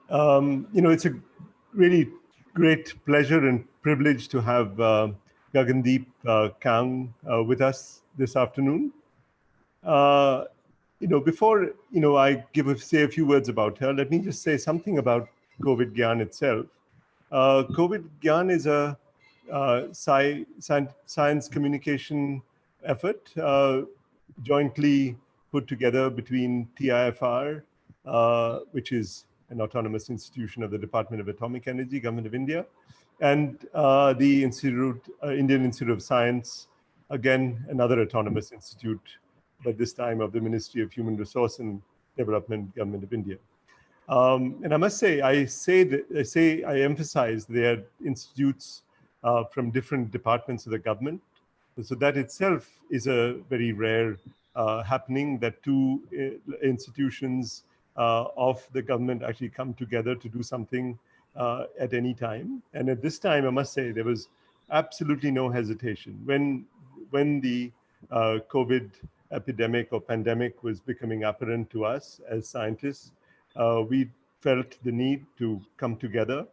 It's a really great pleasure and privilege to have Gagandeep Kang with us this afternoon. Uh, before I say a few words about her, let me just say something about CovidGyan itself. CovidGyan is a science communication effort jointly put together between TIFR, which is an autonomous institution of the Department of Atomic Energy, Government of India, and the Indian Institute of Science, again, another autonomous institute, but this time of the Ministry of Human Resource and Development, Government of India. And I must say, I emphasize they are institutes from different departments of the government. So that itself is a very rare happening, that two institutions of the government actually come together to do something at any time. And at this time, I must say, there was absolutely no hesitation. When the COVID epidemic or pandemic was becoming apparent to us as scientists, we felt the need to come together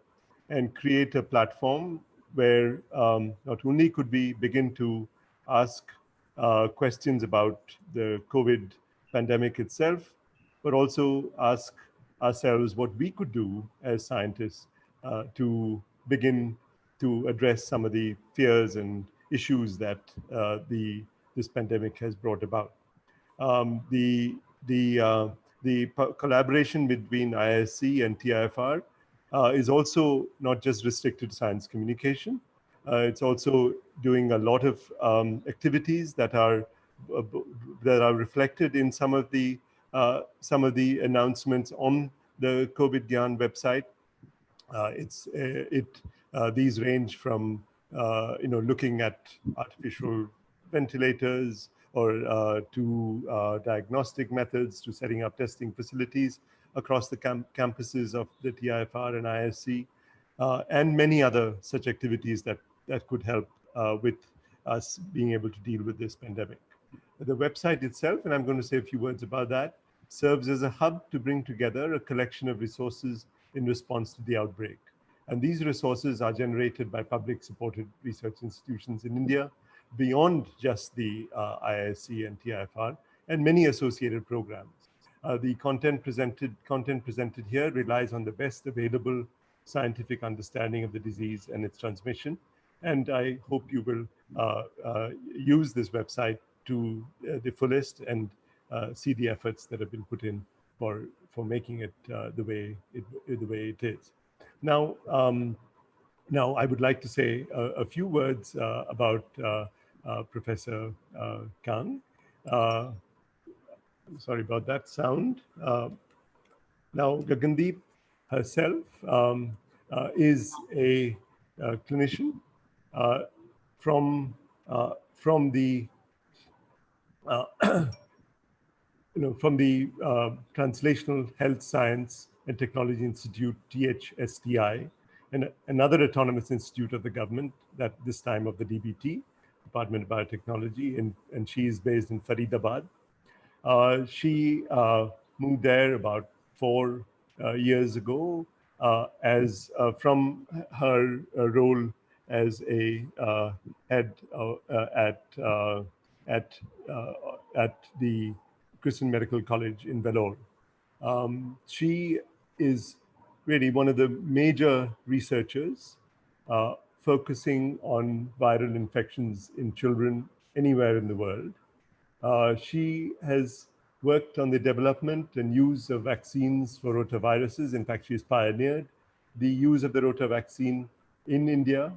and create a platform where not only could we begin to ask questions about the COVID pandemic itself, but also ask ourselves what we could do as scientists to begin to address some of the fears and issues that this pandemic has brought about. Um, the the uh, the collaboration between ISC and TIFR is also not just restricted to science communication. It's also doing a lot of activities uh, that are reflected in some of the announcements on the CovidGyan website. These range from looking at artificial ventilators or to diagnostic methods, to setting up testing facilities across the campuses of the TIFR and ISC, and many other such activities that could help with us being able to deal with this pandemic. The website itself, and I'm going to say a few words about that, serves as a hub to bring together a collection of resources in response to the outbreak. And these resources are generated by public supported research institutions in India, beyond just the IISc and TIFR, and many associated programs. The content presented here relies on the best available scientific understanding of the disease and its transmission. And I hope you will use this website to the fullest and see the efforts that have been put in for making it the way it is. Now, now I would like to say a few words about Professor Kang. Uh, Sorry about that sound. Now, Gagandeep herself is a clinician uh, from the uh, from the Translational Health Science and Technology Institute, THSTI, and another autonomous institute of the government, that this time of the DBT, Department of Biotechnology, and she is based in Faridabad. She moved there about 4 years ago as from her role as a head at at the Christian Medical College in Vellore. She is really one of the major researchers focusing on viral infections in children anywhere in the world. She has worked on the development and use of vaccines for rotaviruses. In fact, she's pioneered the use of the rota vaccine in India,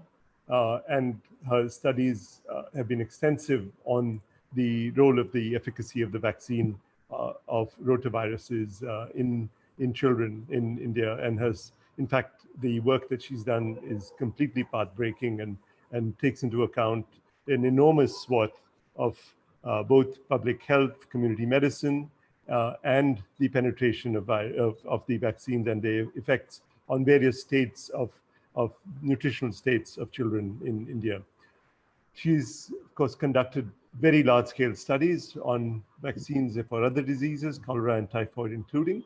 and her studies have been extensive on the role of the efficacy of the vaccine of rotaviruses in children in India, and has, in fact, the work that she's done is completely path-breaking and takes into account an enormous swath of both public health, community medicine, and the penetration of the vaccines and their effects on various states of nutritional states of children in India. She's, of course, conducted very large-scale studies on vaccines for other diseases, cholera and typhoid including.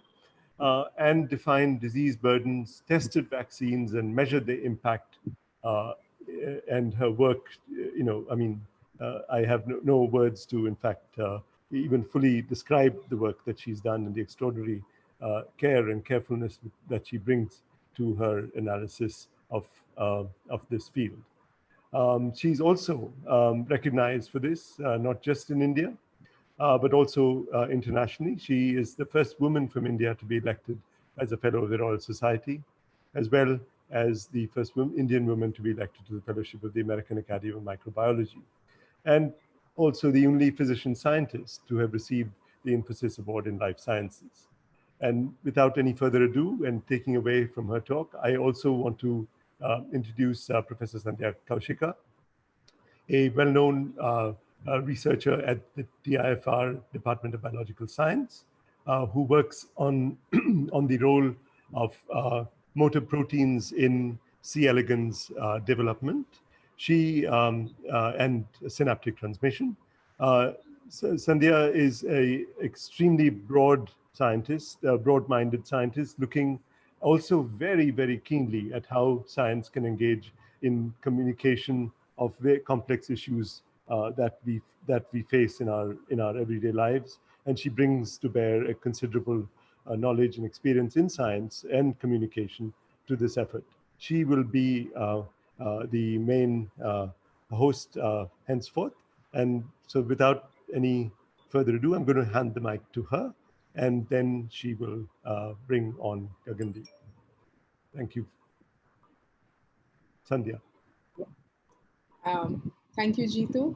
and defined disease burdens, tested vaccines, and measured the impact. And her work, I have no words to, in fact, even fully describe the work that she's done and the extraordinary care and carefulness that she brings to her analysis of this field. She's also recognized for this, not just in India, but also internationally. She is the first woman from India to be elected as a Fellow of the Royal Society, as well as the first Indian woman to be elected to the Fellowship of the American Academy of Microbiology, and also the only physician scientist to have received the Infosys Award in Life Sciences. And without any further ado, and taking away from her talk, I also want to introduce Professor Sandhya Kaushika, a well-known researcher at the TIFR Department of Biological Science, who works on, on the role of motor proteins in C. elegans development, and synaptic transmission. Sandhya is a extremely broad scientist, broad-minded scientist, looking also very, very keenly at how science can engage in communication of very complex issues that we face in our everyday lives. And she brings to bear a considerable knowledge and experience in science and communication to this effort. She will be the main host henceforth. And so without any further ado, I'm going to hand the mic to her, and then she will bring on Gagandeep. Thank you. Sandhya. Thank you, Jitu.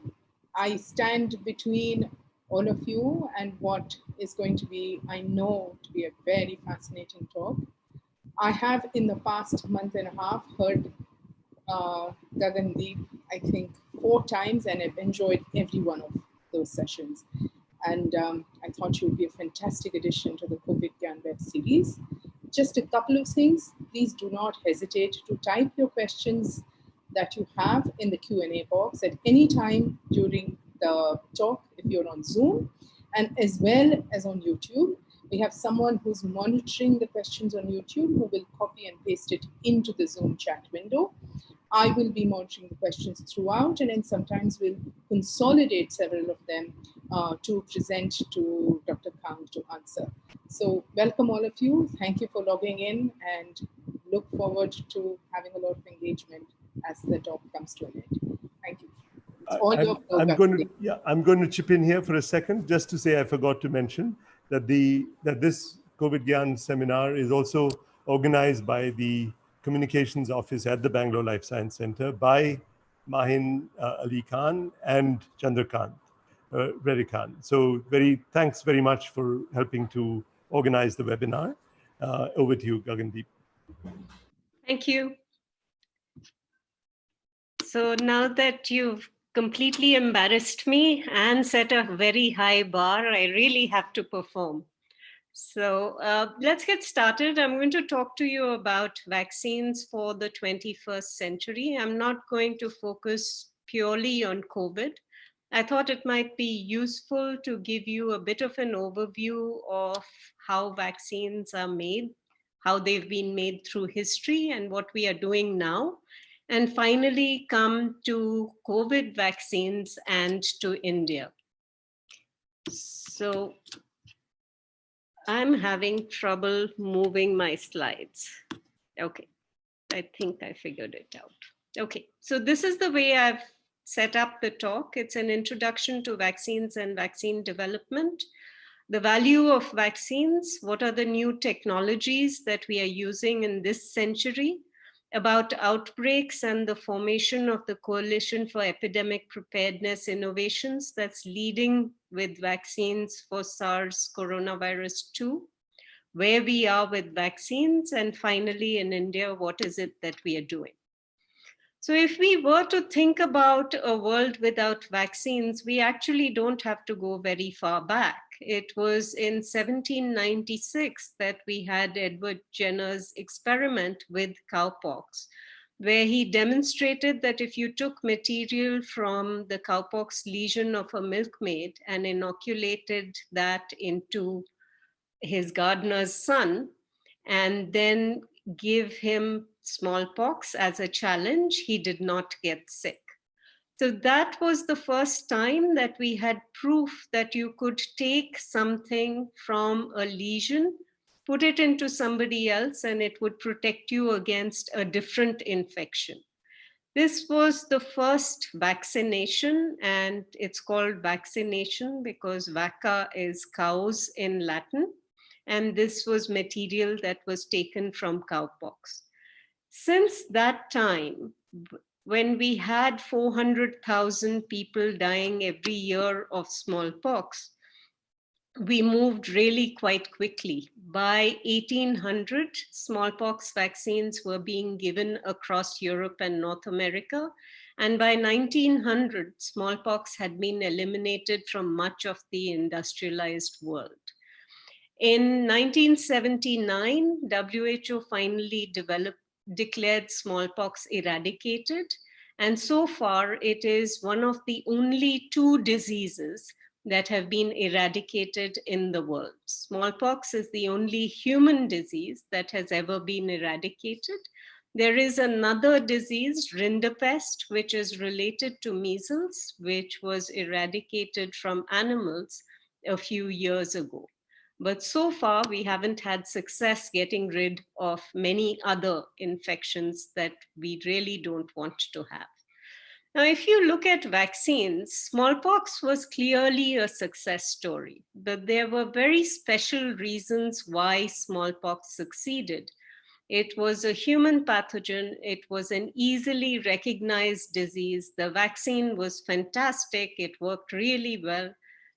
I stand between all of you and what is going to be, I know, to be a very fascinating talk. I have, in the past month and a half, heard Gagandeep, I think, 4 times, and I've enjoyed every one of those sessions. And I thought she would be a fantastic addition to the CovidGyan web series. Just a couple of things. Please do not hesitate to type your questions that you have in the Q&A box at any time during the talk if you're on Zoom, and as well as on YouTube. We have someone who's monitoring the questions on YouTube who will copy and paste it into the Zoom chat window. I will be monitoring the questions throughout, and then sometimes we'll consolidate several of them to present to Dr. Kang to answer. So welcome all of you. Thank you for logging in, and look forward to having a lot of engagement as the talk comes to an end. Thank you. I'm going to chip in here for a second, just to say I forgot to mention that this CovidGyan seminar is also organized by the Communications Office at the Bangalore Life Science Center by Mahin Ali Khan and Chandrakant Reddy Khan. So thanks very much for helping to organize the webinar. Over to you, Gagandeep. Thank you. So now that you've completely embarrassed me and set a very high bar, I really have to perform. So let's get started. I'm going to talk to you about vaccines for the 21st century. I'm not going to focus purely on COVID. I thought it might be useful to give you a bit of an overview of how vaccines are made, how they've been made through history, and what we are doing now. And finally, come to COVID vaccines and to India. So I'm having trouble moving my slides. Okay, I think I figured it out. Okay, so this is the way I've set up the talk. It's an introduction to vaccines and vaccine development, the value of vaccines, what are the new technologies that we are using in this century, about outbreaks and the formation of the Coalition for Epidemic Preparedness Innovations that's leading with vaccines for SARS coronavirus 2, where we are with vaccines, and finally in India, what is it that we are doing? So if we were to think about a world without vaccines, we actually don't have to go very far back. It was in 1796 that we had Edward Jenner's experiment with cowpox, where he demonstrated that if you took material from the cowpox lesion of a milkmaid and inoculated that into his gardener's son and then give him smallpox as a challenge. He did not get sick. So that was the first time that we had proof that you could take something from a lesion, put it into somebody else, and it would protect you against a different infection. This was the first vaccination, and it's called vaccination because vacca is cows in Latin, and this was material that was taken from cowpox. Since that time, when we had 400,000 people dying every year of smallpox, we moved really quite quickly. By 1800, smallpox vaccines were being given across Europe and North America. And by 1900, smallpox had been eliminated from much of the industrialized world. In 1979, WHO finally declared smallpox eradicated. And so far, it is one of the only 2 diseases that have been eradicated in the world. Smallpox is the only human disease that has ever been eradicated. There is another disease, rinderpest, which is related to measles, which was eradicated from animals a few years ago. But so far, we haven't had success getting rid of many other infections that we really don't want to have. Now, if you look at vaccines, smallpox was clearly a success story, but there were very special reasons why smallpox succeeded. It was a human pathogen. It was an easily recognized disease. The vaccine was fantastic. It worked really well.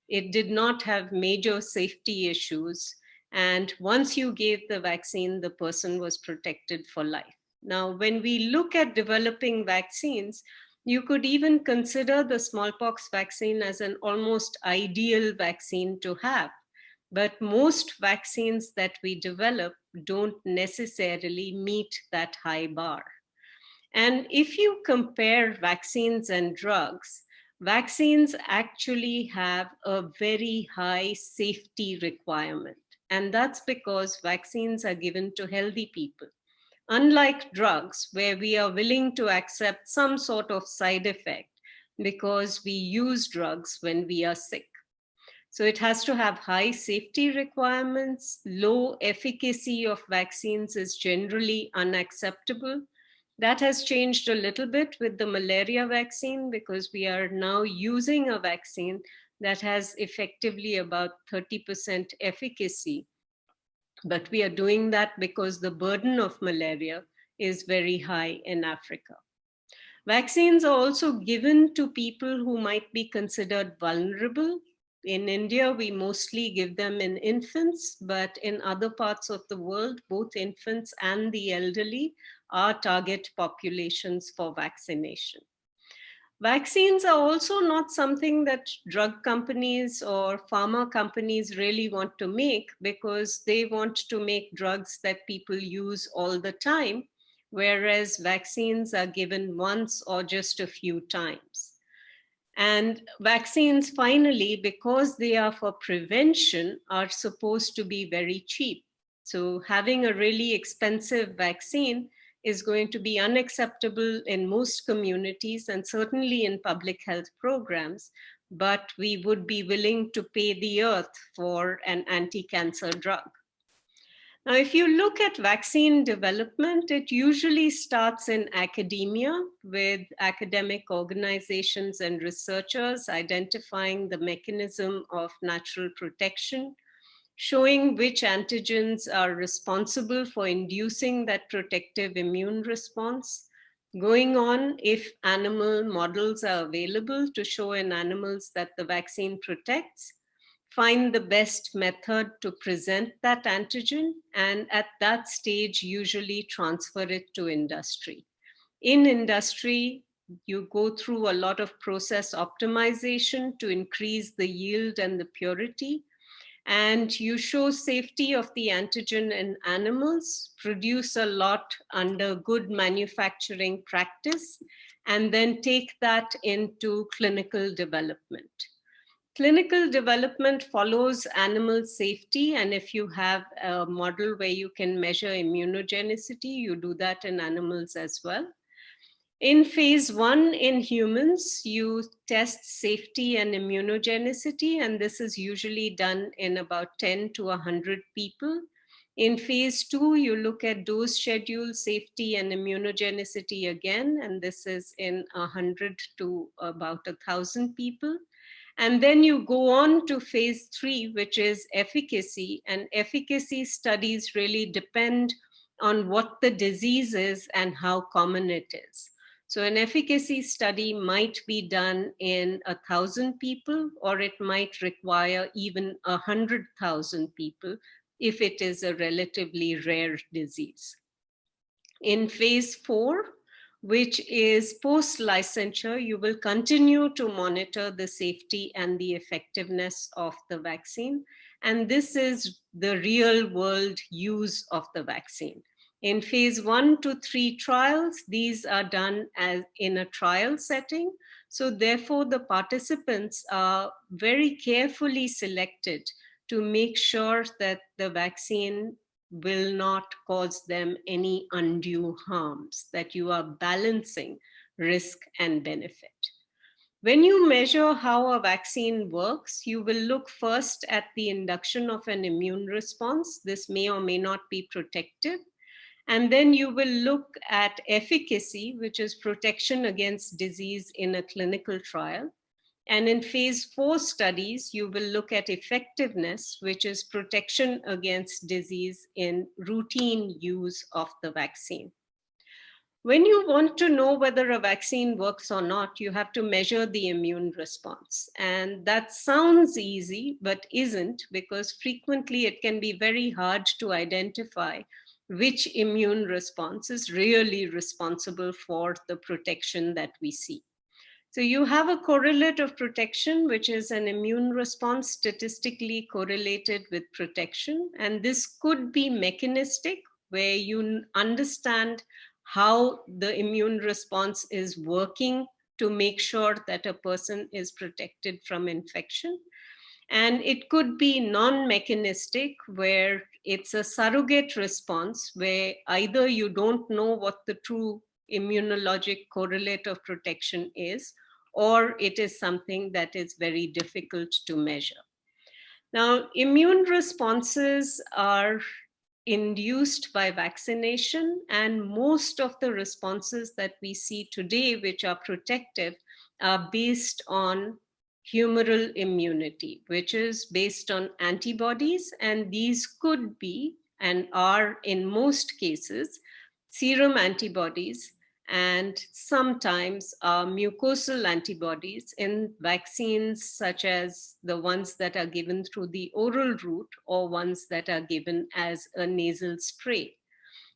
It did not have major safety issues. And once you gave the vaccine, the person was protected for life. Now, when we look at developing vaccines, you could even consider the smallpox vaccine as an almost ideal vaccine to have. But most vaccines that we develop don't necessarily meet that high bar. And if you compare vaccines and drugs, vaccines actually have a very high safety requirement. And that's because vaccines are given to healthy people. Unlike drugs, where we are willing to accept some sort of side effect because we use drugs when we are sick. So it has to have high safety requirements. Low efficacy of vaccines is generally unacceptable. That has changed a little bit with the malaria vaccine because we are now using a vaccine that has effectively about 30% efficacy. But we are doing that because the burden of malaria is very high in Africa. Vaccines are also given to people who might be considered vulnerable. In India, we mostly give them in infants, but in other parts of the world, both infants and the elderly are target populations for vaccination. Vaccines are also not something that drug companies or pharma companies really want to make because they want to make drugs that people use all the time, whereas vaccines are given once or just a few times. And vaccines, finally, because they are for prevention, are supposed to be very cheap. So having a really expensive vaccine is going to be unacceptable in most communities and certainly in public health programs, but we would be willing to pay the earth for an anti-cancer drug. Now, if you look at vaccine development, it usually starts in academia with academic organizations and researchers identifying the mechanism of natural protection, showing which antigens are responsible for inducing that protective immune response, going on if animal models are available to show in animals that the vaccine protects, find the best method to present that antigen, and at that stage, usually transfer it to industry. In industry, you go through a lot of process optimization to increase the yield and the purity, and you show safety of the antigen in animals, produce a lot under good manufacturing practice, and then take that into clinical development. Clinical development follows animal safety, and if you have a model where you can measure immunogenicity, you do that in animals as well. In phase 1 in humans, you test safety and immunogenicity, and this is usually done in about 10 to 100 people. In phase 2, you look at dose schedule, safety, and immunogenicity again, and this is in 100 to about 1,000 people. And then you go on to phase 3, which is efficacy, and efficacy studies really depend on what the disease is and how common it is. So an efficacy study might be done in 1,000 people, or it might require even 100,000 people if it is a relatively rare disease. In phase 4, which is post-licensure, you will continue to monitor the safety and the effectiveness of the vaccine. And this is the real world use of the vaccine. In phase 1 to 3 trials, these are done as in a trial setting. So therefore, the participants are very carefully selected to make sure that the vaccine will not cause them any undue harms, that you are balancing risk and benefit. When you measure how a vaccine works, you will look first at the induction of an immune response. This may or may not be protective. And then you will look at efficacy, which is protection against disease in a clinical trial. And in phase 4 studies, you will look at effectiveness, which is protection against disease in routine use of the vaccine. When you want to know whether a vaccine works or not, you have to measure the immune response. And that sounds easy, but isn't, because frequently it can be very hard to identify which immune response is really responsible for the protection that we see. So you have a correlate of protection, which is an immune response statistically correlated with protection. And this could be mechanistic, where you understand how the immune response is working to make sure that a person is protected from infection. And it could be non-mechanistic, where it's a surrogate response, where either you don't know what the true immunologic correlate of protection is, or it is something that is very difficult to measure. Now, immune responses are induced by vaccination, and most of the responses that we see today, which are protective, are based on humoral immunity, which is based on antibodies, and these could be and are in most cases serum antibodies, and sometimes mucosal antibodies in vaccines, such as the ones that are given through the oral route or ones that are given as a nasal spray.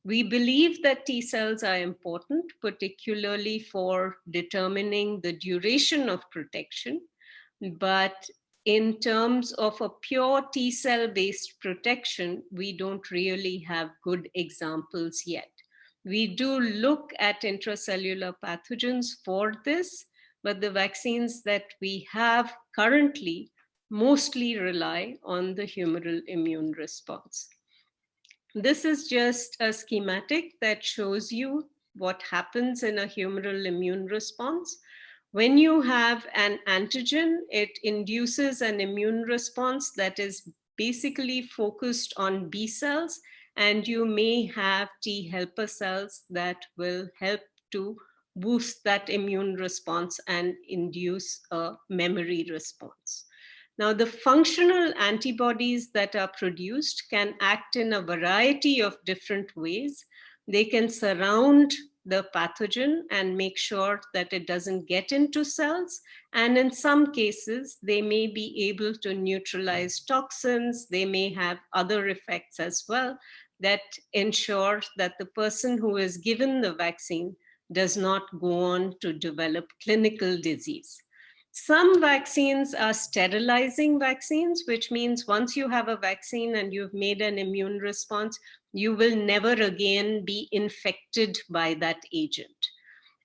We believe that T cells are important, particularly for determining the duration of protection. But in terms of a pure T cell based protection, we don't really have good examples yet. We do look at intracellular pathogens for this, but the vaccines that we have currently mostly rely on the humoral immune response. This is just a schematic that shows you what happens in a humoral immune response. When you have an antigen, it induces an immune response that is basically focused on B cells, and you may have T helper cells that will help to boost that immune response and induce a memory response. Now, the functional antibodies that are produced can act in a variety of different ways. They can surround the pathogen and make sure that it doesn't get into cells. And in some cases, they may be able to neutralize toxins. They may have other effects as well that ensure that the person who is given the vaccine does not go on to develop clinical disease. Some vaccines are sterilizing vaccines, which means once you have a vaccine and you've made an immune response, you will never again be infected by that agent.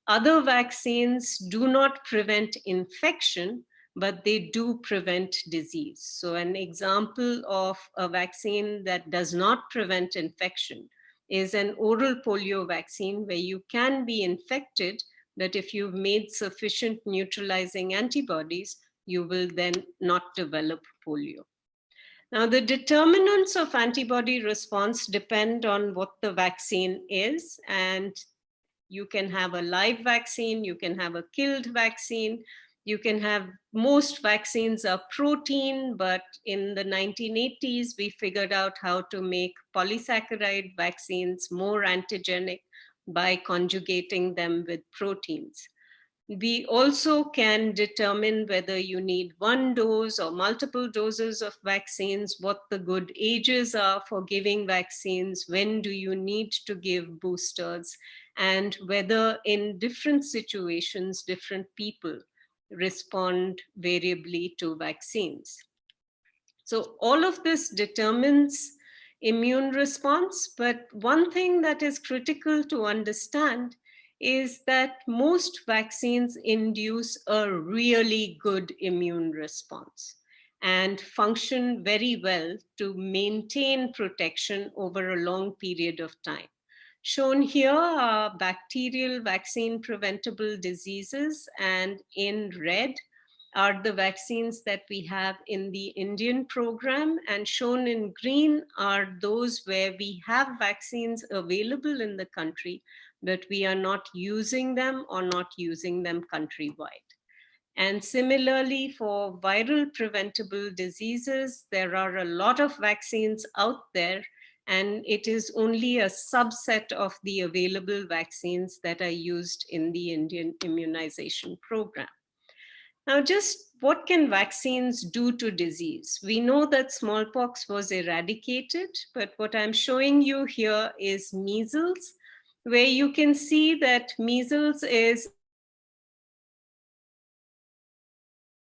Other vaccines do not prevent infection, but they do prevent disease. So an example of a vaccine that does not prevent infection is an oral polio vaccine, where you can be infected, but if you've made sufficient neutralizing antibodies, you will then not develop polio. Now, the determinants of antibody response depend on what the vaccine is, and you can have a live vaccine, you can have a killed vaccine, you can have, most vaccines are protein, but in the 1980s, we figured out how to make polysaccharide vaccines more antigenic by conjugating them with proteins. We also can determine whether you need one dose or multiple doses of vaccines, what the good ages are for giving vaccines, when do you need to give boosters, and whether in different situations, different people respond variably to vaccines. So all of this determines immune response, but one thing that is critical to understand is that most vaccines induce a really good immune response and function very well to maintain protection over a long period of time. Shown here are bacterial vaccine preventable diseases, and in red are the vaccines that we have in the Indian program, and shown in green are those where we have vaccines available in the country, but we are not using them or not using them countrywide. And similarly, for viral preventable diseases, there are a lot of vaccines out there, and it is only a subset of the available vaccines that are used in the Indian immunization program. Now, just what can vaccines do to disease? We know that smallpox was eradicated, but what I'm showing you here is measles, where you can see that measles is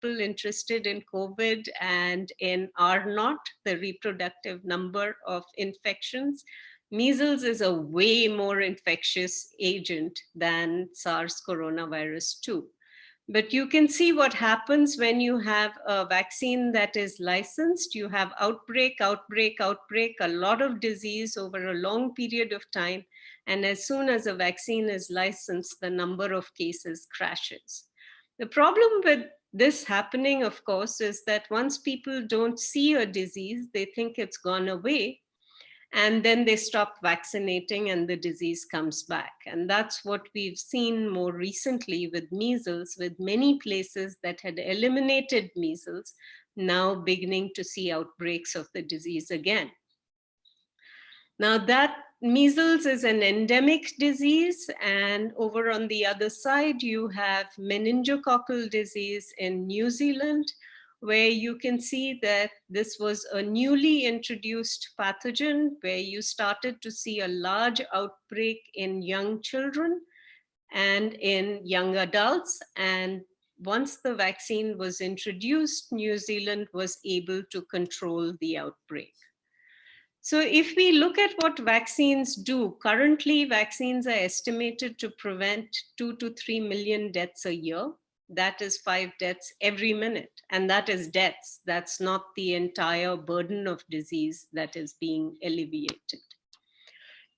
interested in COVID and in R0, the reproductive number of infections. Measles is a way more infectious agent than SARS coronavirus 2. But you can see what happens when you have a vaccine that is licensed. You have outbreak, outbreak, outbreak, a lot of disease over a long period of time. And as soon as a vaccine is licensed, the number of cases crashes. The problem with this happening, of course, is that once people don't see a disease, they think it's gone away. And then they stop vaccinating and the disease comes back. And that's what we've seen more recently with measles, with many places that had eliminated measles now beginning to see outbreaks of the disease again. Now, that measles is an endemic disease, and over on the other side, you have meningococcal disease in New Zealand, where you can see that this was a newly introduced pathogen where you started to see a large outbreak in young children and in young adults. And once the vaccine was introduced, New Zealand was able to control the outbreak. So if we look at what vaccines do, currently vaccines are estimated to prevent 2 to 3 million deaths a year. That is 5 deaths every minute. And that is deaths. That's not the entire burden of disease that is being alleviated.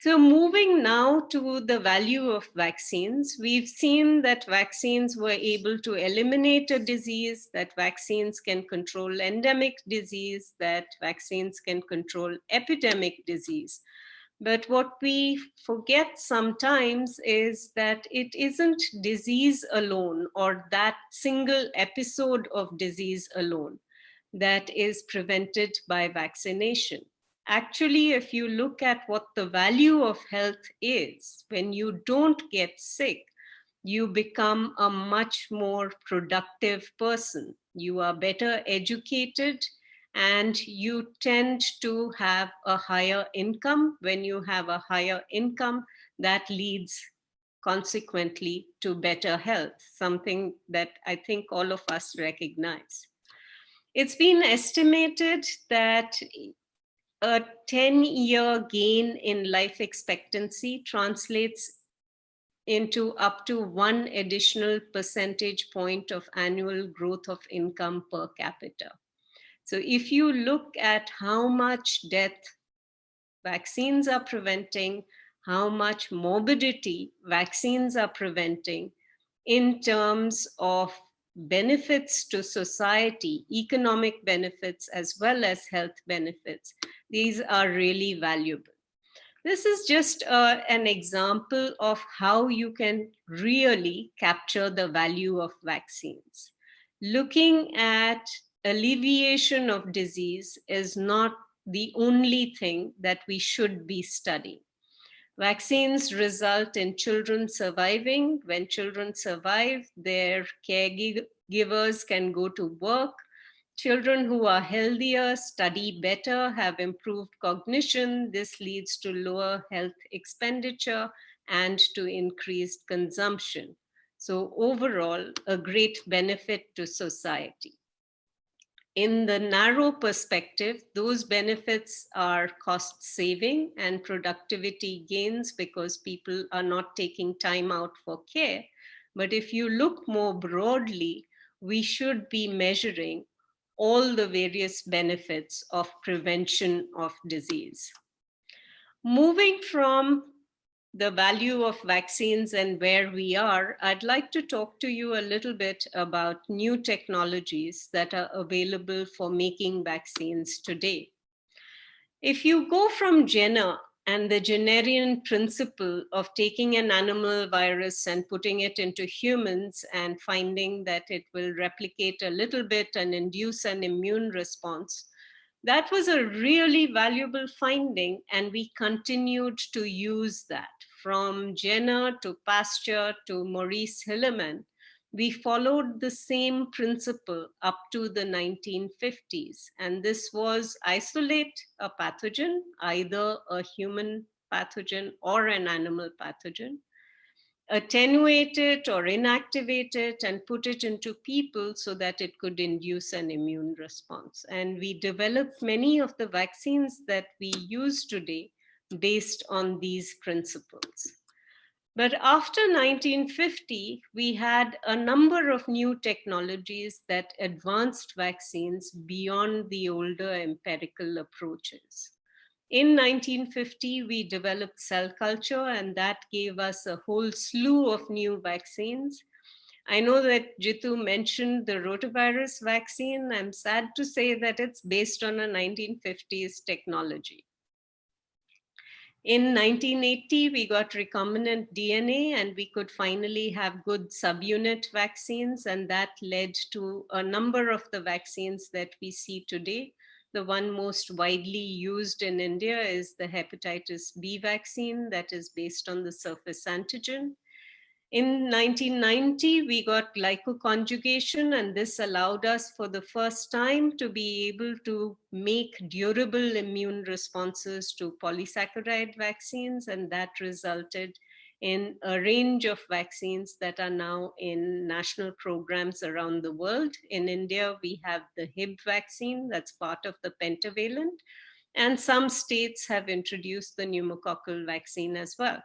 So moving now to the value of vaccines, we've seen that vaccines were able to eliminate a disease, that vaccines can control endemic disease, that vaccines can control epidemic disease. But what we forget sometimes is that it isn't disease alone or that single episode of disease alone that is prevented by vaccination. Actually, if you look at what the value of health is, when you don't get sick, you become a much more productive person. You are better educated and you tend to have a higher income. When you have a higher income, that leads consequently to better health, something that I think all of us recognize. It's been estimated that a 10-year gain in life expectancy translates into up to 1 additional percentage point of annual growth of income per capita. So if you look at how much death vaccines are preventing, how much morbidity vaccines are preventing in terms of benefits to society, economic benefits, as well as health benefits, these are really valuable. This is just an example of how you can really capture the value of vaccines. Looking at alleviation of disease is not the only thing that we should be studying. Vaccines result in children surviving. When children survive, their caregivers can go to work. Children who are healthier study better, have improved cognition. This leads to lower health expenditure and to increased consumption. So overall, a great benefit to society. In the narrow perspective, those benefits are cost saving and productivity gains because people are not taking time out for care. But if you look more broadly, we should be measuring all the various benefits of prevention of disease. Moving from the value of vaccines and where we are, I'd like to talk to you a little bit about new technologies that are available for making vaccines today. If you go from Jenner and the Jennerian principle of taking an animal virus and putting it into humans and finding that it will replicate a little bit and induce an immune response, that was a really valuable finding, and we continued to use that. From Jenner to Pasteur to Maurice Hilleman, we followed the same principle up to the 1950s. And this was isolate a pathogen, either a human pathogen or an animal pathogen, attenuate it or inactivate it and put it into people so that it could induce an immune response. And we developed many of the vaccines that we use today based on these principles. But after 1950, we had a number of new technologies that advanced vaccines beyond the older empirical approaches. In 1950, we developed cell culture, and that gave us a whole slew of new vaccines. I know that Jitu mentioned the rotavirus vaccine. I'm sad to say that it's based on a 1950s technology. In 1980, we got recombinant DNA, and we could finally have good subunit vaccines, and that led to a number of the vaccines that we see today. The one most widely used in India is the hepatitis B vaccine that is based on the surface antigen. In 1990, we got glycoconjugation, and this allowed us for the first time to be able to make durable immune responses to polysaccharide vaccines, and that resulted in a range of vaccines that are now in national programs around the world. In India, we have the Hib vaccine that's part of the pentavalent, and some states have introduced the pneumococcal vaccine as well.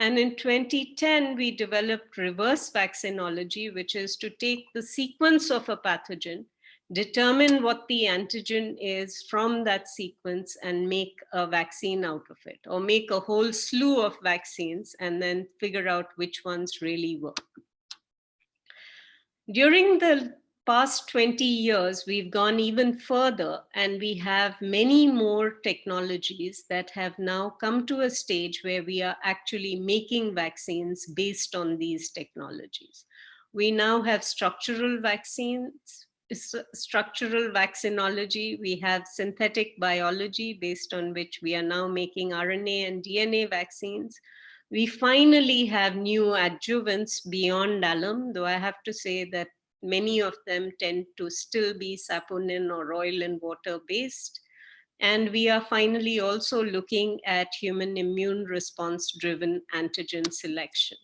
And in 2010, we developed reverse vaccinology, which is to take the sequence of a pathogen, determine what the antigen is from that sequence, and make a vaccine out of it, or make a whole slew of vaccines and then figure out which ones really work. During the past 20 years, we've gone even further, and we have many more technologies that have now come to a stage where we are actually making vaccines based on these technologies. We now have structural vaccines, structural vaccinology. We have synthetic biology based on which we are now making RNA and DNA vaccines. We finally have new adjuvants beyond alum, though I have to say that many of them tend to still be saponin or oil and water based. And we are finally also looking at human immune response driven antigen selection.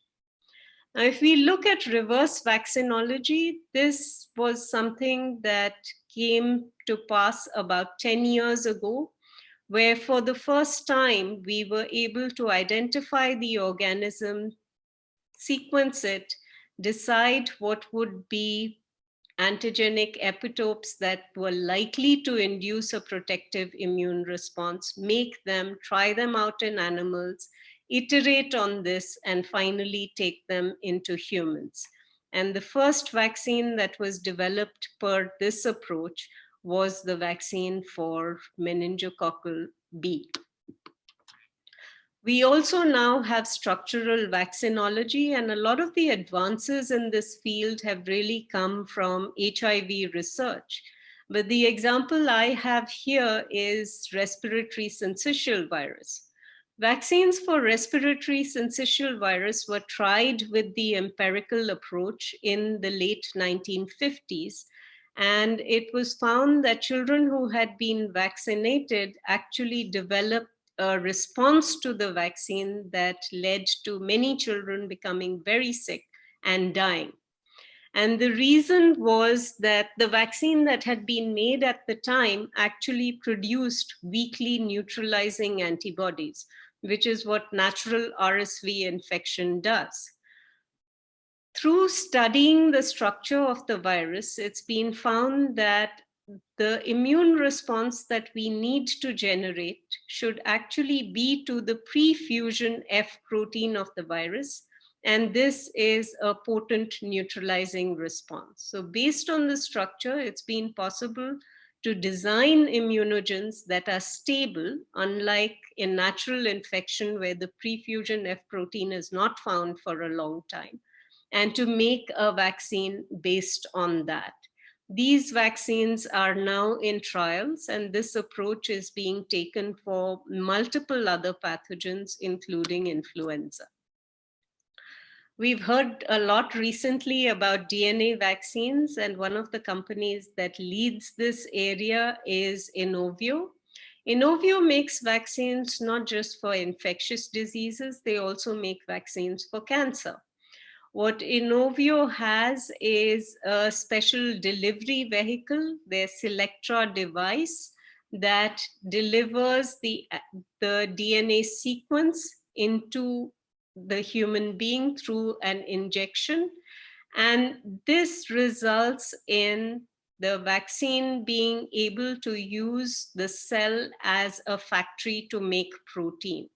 Now, if we look at reverse vaccinology, this was something that came to pass about 10 years ago, where for the first time we were able to identify the organism sequence it, decide what would be antigenic epitopes that were likely to induce a protective immune response, make them, try them out in animals, iterate on this, and finally take them into humans. And the first vaccine that was developed per this approach was the vaccine for meningococcal B. We also now have structural vaccinology, and a lot of the advances in this field have really come from HIV research. But the example I have here is respiratory syncytial virus. Vaccines for respiratory syncytial virus were tried with the empirical approach in the late 1950s. And it was found that children who had been vaccinated actually developed a response to the vaccine that led to many children becoming very sick and dying. And the reason was that the vaccine that had been made at the time actually produced weakly neutralizing antibodies, which is what natural RSV infection does. Through studying the structure of the virus, it's been found that the immune response that we need to generate should actually be to the pre-fusion F protein of the virus. And this is a potent neutralizing response. So based on the structure, it's been possible to design immunogens that are stable, unlike in natural infection where the pre-fusion F protein is not found for a long time, and to make a vaccine based on that. These vaccines are now in trials, and this approach is being taken for multiple other pathogens, including influenza. We've heard a lot recently about DNA vaccines, and one of the companies that leads this area is Inovio. Inovio makes vaccines not just for infectious diseases, they also make vaccines for cancer. What Inovio has is a special delivery vehicle, their Selectra device, that delivers the DNA sequence into the human being through an injection. And this results in the vaccine being able to use the cell as a factory to make protein.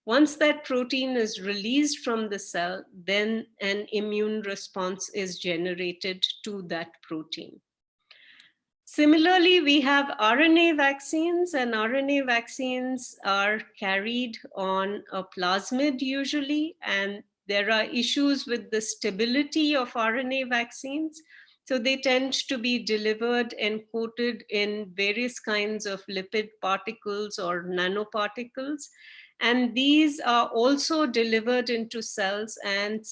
Once that protein is released from the cell, then an immune response is generated to that protein. Similarly, we have RNA vaccines, and RNA vaccines are carried on a plasmid usually, and there are issues with the stability of RNA vaccines. So they tend to be delivered and coated in various kinds of lipid particles or nanoparticles. And these are also delivered into cells and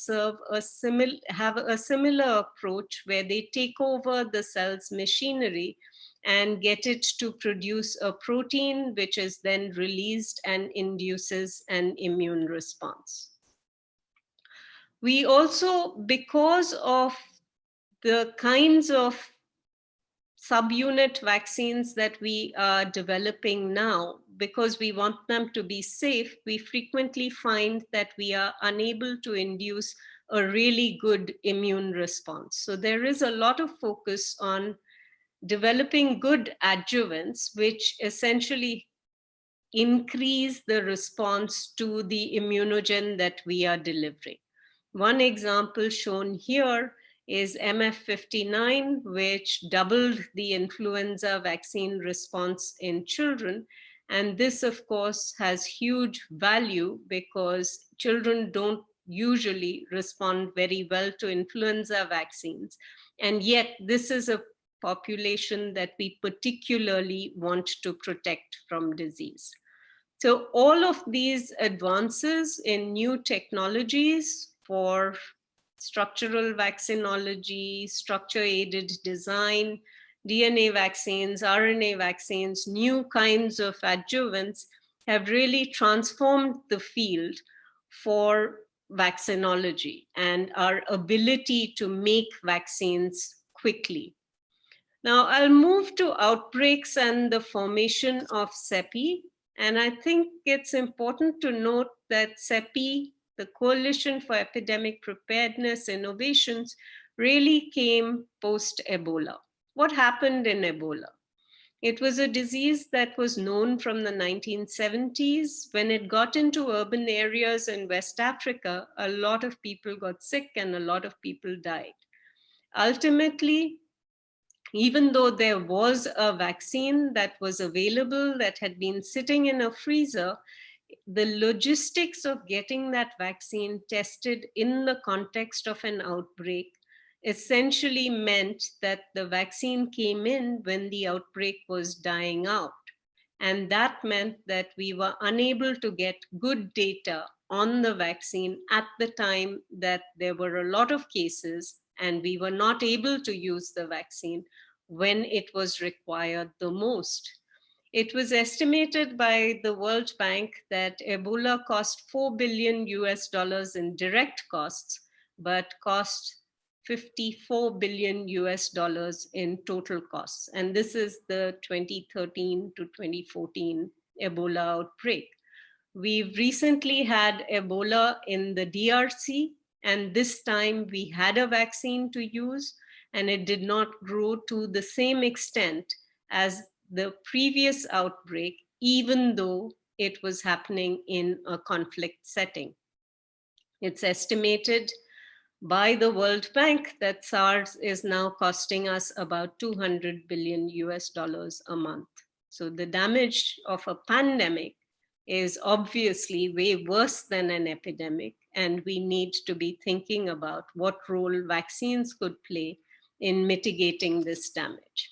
have a similar approach where they take over the cell's machinery and get it to produce a protein, which is then released and induces an immune response. We also, because of the kinds of subunit vaccines that we are developing now, because we want them to be safe, we frequently find that we are unable to induce a really good immune response. So there is a lot of focus on developing good adjuvants, which essentially increase the response to the immunogen that we are delivering. One example shown here is MF59, which doubled the influenza vaccine response in children. And this, of course, has huge value because children don't usually respond very well to influenza vaccines. And yet this is a population that we particularly want to protect from disease. So all of these advances in new technologies for structural vaccinology, structure-aided design, DNA vaccines, RNA vaccines, new kinds of adjuvants have really transformed the field for vaccinology and our ability to make vaccines quickly. Now I'll move to outbreaks and the formation of CEPI. And I think it's important to note that CEPI the Coalition for Epidemic Preparedness Innovations really came post-Ebola. What happened in Ebola? It was a disease that was known from the 1970s. When it got into urban areas in West Africa, a lot of people got sick and a lot of people died. Ultimately, even though there was a vaccine that was available that had been sitting in a freezer, the logistics of getting that vaccine tested in the context of an outbreak essentially meant that the vaccine came in when the outbreak was dying out. And that meant that we were unable to get good data on the vaccine at the time that there were a lot of cases, and we were not able to use the vaccine when it was required the most. It was estimated by the World Bank that Ebola cost $4 billion in direct costs, but cost $54 billion in total costs. And this is the 2013 to 2014 Ebola outbreak. We've recently had Ebola in the DRC, and this time we had a vaccine to use, and it did not grow to the same extent as the previous outbreak, even though it was happening in a conflict setting. It's estimated by the World Bank that SARS is now costing us about $200 billion a month. So the damage of a pandemic is obviously way worse than an epidemic, and we need to be thinking about what role vaccines could play in mitigating this damage.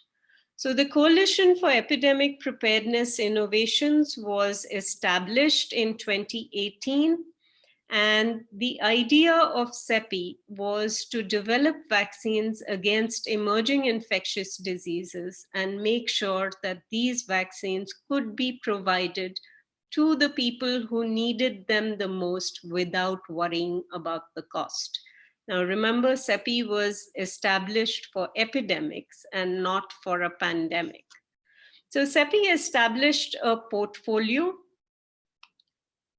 So the Coalition for Epidemic Preparedness Innovations was established in 2018. And the idea of CEPI was to develop vaccines against emerging infectious diseases and make sure that these vaccines could be provided to the people who needed them the most without worrying about the cost. Now, remember, CEPI was established for epidemics and not for a pandemic. So CEPI established a portfolio.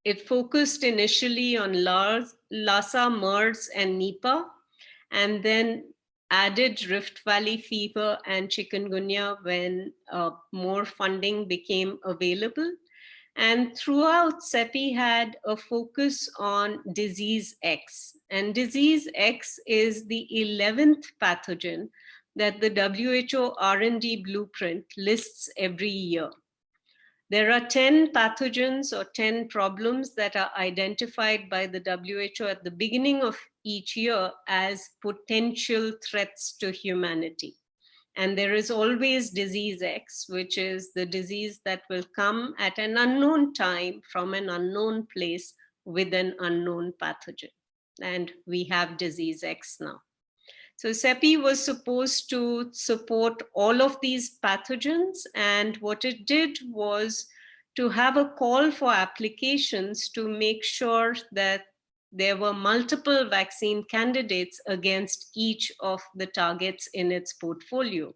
It focused initially on Lassa, MERS, and Nipah, and then added Rift Valley fever and chikungunya when more funding became available. And throughout, CEPI had a focus on disease X. And disease X is the 11th pathogen that the WHO R&D blueprint lists every year. There are 10 pathogens or 10 problems that are identified by the WHO at the beginning of each year as potential threats to humanity. And there is always disease X, which is the disease that will come at an unknown time from an unknown place with an unknown pathogen. And we have disease X now. So CEPI was supposed to support all of these pathogens, and what it did was to have a call for applications to make sure that there were multiple vaccine candidates against each of the targets in its portfolio.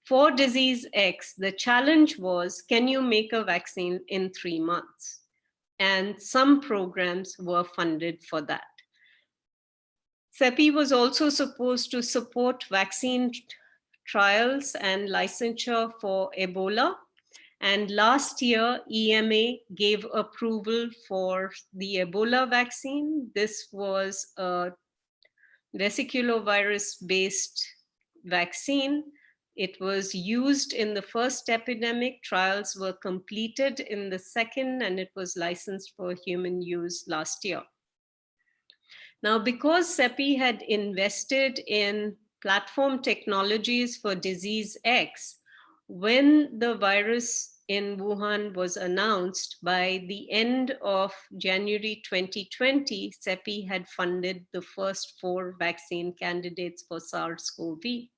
For disease X, the challenge was, can you make a vaccine in 3 months? And some programs were funded for that. CEPI was also supposed to support vaccine trials and licensure for Ebola. And last year, EMA gave approval for the Ebola vaccine. This was a vesiculovirus-based vaccine. It was used in the first epidemic. Trials were completed in the second, and it was licensed for human use last year. Now, because CEPI had invested in platform technologies for disease X, when the virus in Wuhan was announced, by the end of January 2020, CEPI had funded the first 4 vaccine candidates for SARS-CoV.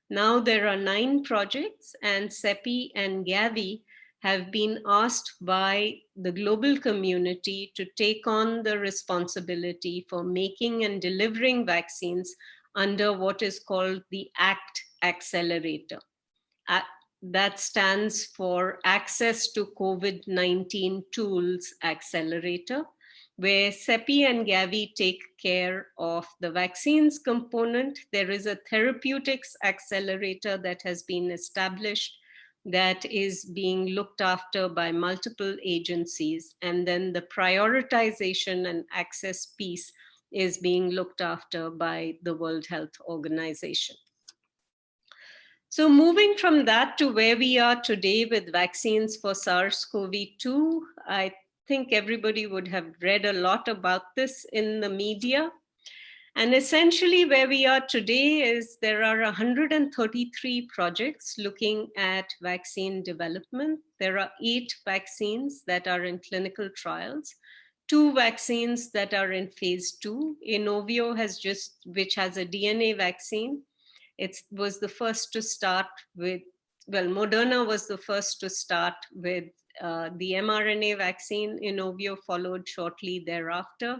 Now there are 9 projects, and CEPI and Gavi have been asked by the global community to take on the responsibility for making and delivering vaccines under what is called the ACT Accelerator. That stands for Access to COVID-19 Tools Accelerator. where CEPI and Gavi take care of the vaccines component. There is a therapeutics accelerator that has been established that is being looked after by multiple agencies. And then the prioritization and access piece is being looked after by the World Health Organization. So moving from that to where we are today with vaccines for SARS-CoV-2, I think everybody would have read a lot about this in the media. And essentially where we are today is there are 133 projects looking at vaccine development. There are 8 vaccines that are in clinical trials, 2 vaccines that are in phase 2. Inovio which has a DNA vaccine. It was the first to start with, well, Moderna was the first to start with the mRNA vaccine. Inovio followed shortly thereafter.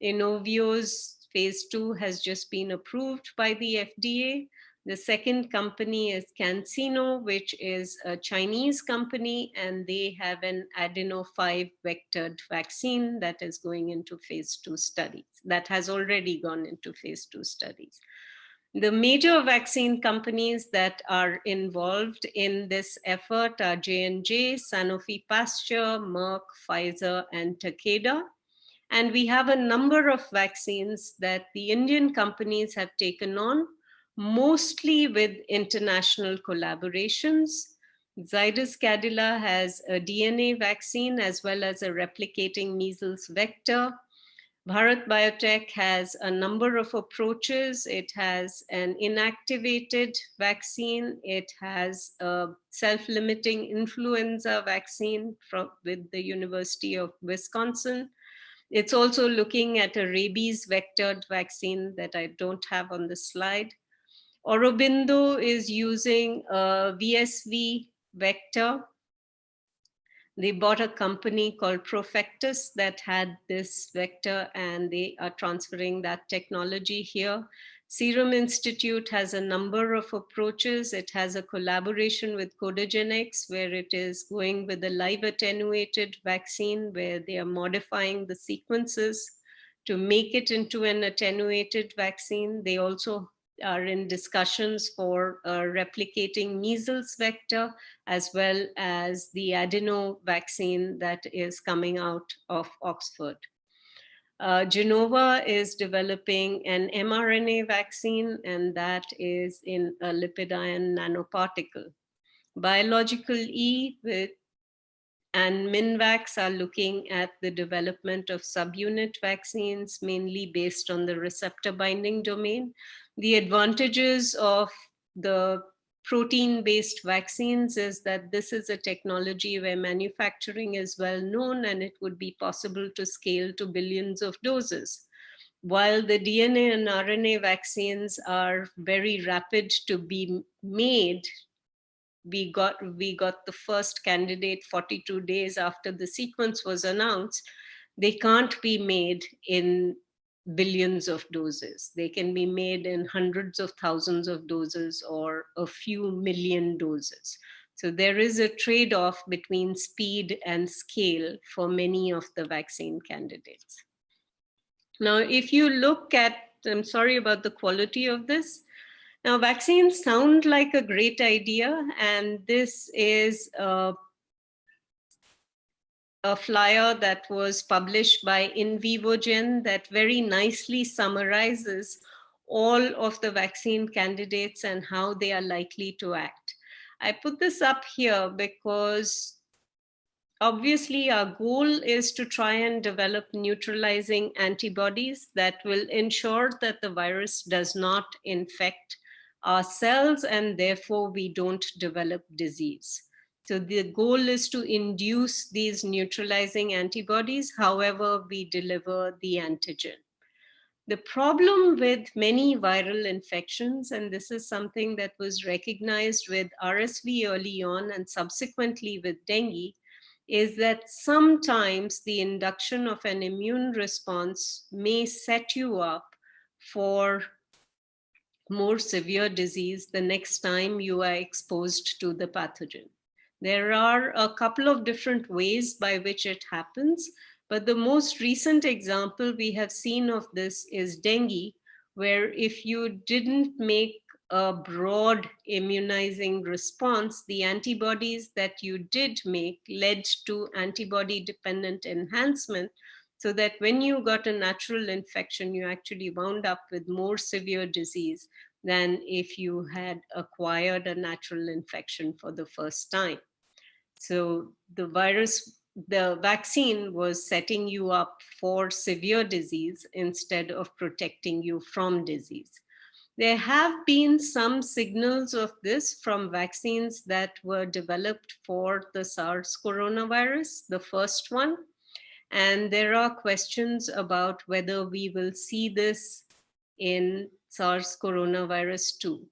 Inovio's phase 2 has just been approved by the FDA. The second company is CanSino, which is a Chinese company, and they have an adeno 5 vectored vaccine that is going into phase 2 studies, that has already gone into phase 2 studies. The major vaccine companies that are involved in this effort are J&J, Sanofi Pasteur, Merck, Pfizer, and Takeda. And we have a number of vaccines that the Indian companies have taken on, mostly with international collaborations. Zydus Cadila has a DNA vaccine as well as a replicating measles vector. Bharat Biotech has a number of approaches. It has an inactivated vaccine. It has a self-limiting influenza vaccine with the University of Wisconsin. It's also looking at a rabies vectored vaccine that I don't have on the slide. Aurobindo is using a VSV vector. They bought a company called Profectus that had this vector, and they are transferring that technology here. Serum Institute has a number of approaches. It has a collaboration with Codagenix, where it is going with a live attenuated vaccine, where they are modifying the sequences to make it into an attenuated vaccine. They also are in discussions for a replicating measles vector, as well as the adeno vaccine that is coming out of Oxford. Genova is developing an mRNA vaccine, and that is in a lipid ion nanoparticle. Biological E and Minvax are looking at the development of subunit vaccines, mainly based on the receptor binding domain. The advantages of the protein-based vaccines is that this is a technology where manufacturing is well known and it would be possible to scale to billions of doses. While the DNA and RNA vaccines are very rapid to be made, we got the first candidate 42 days after the sequence was announced. They can't be made in billions of doses. They can be made in hundreds of thousands of doses or a few million doses. So there is a trade-off between speed and scale for many of the vaccine candidates. Now, if you look at, I'm sorry about the quality of this. Now, vaccines sound like a great idea, and this is a flyer that was published by InVivoGen that very nicely summarizes all of the vaccine candidates and how they are likely to act. I put this up here because obviously our goal is to try and develop neutralizing antibodies that will ensure that the virus does not infect our cells and therefore we don't develop disease. So the goal is to induce these neutralizing antibodies, however we deliver the antigen. The problem with many viral infections, and this is something that was recognized with RSV early on and subsequently with dengue, is that sometimes the induction of an immune response may set you up for more severe disease the next time you are exposed to the pathogen. There are a couple of different ways by which it happens, But the most recent example we have seen of this is dengue, where if you didn't make a broad immunizing response, the antibodies that you did make led to antibody-dependent enhancement, so that when you got a natural infection, you actually wound up with more severe disease than if you had acquired a natural infection for the first time. So the vaccine was setting you up for severe disease instead of protecting you from disease. There have been some signals of this from vaccines that were developed for the SARS coronavirus, the first one. And there are questions about whether we will see this in SARS coronavirus 2.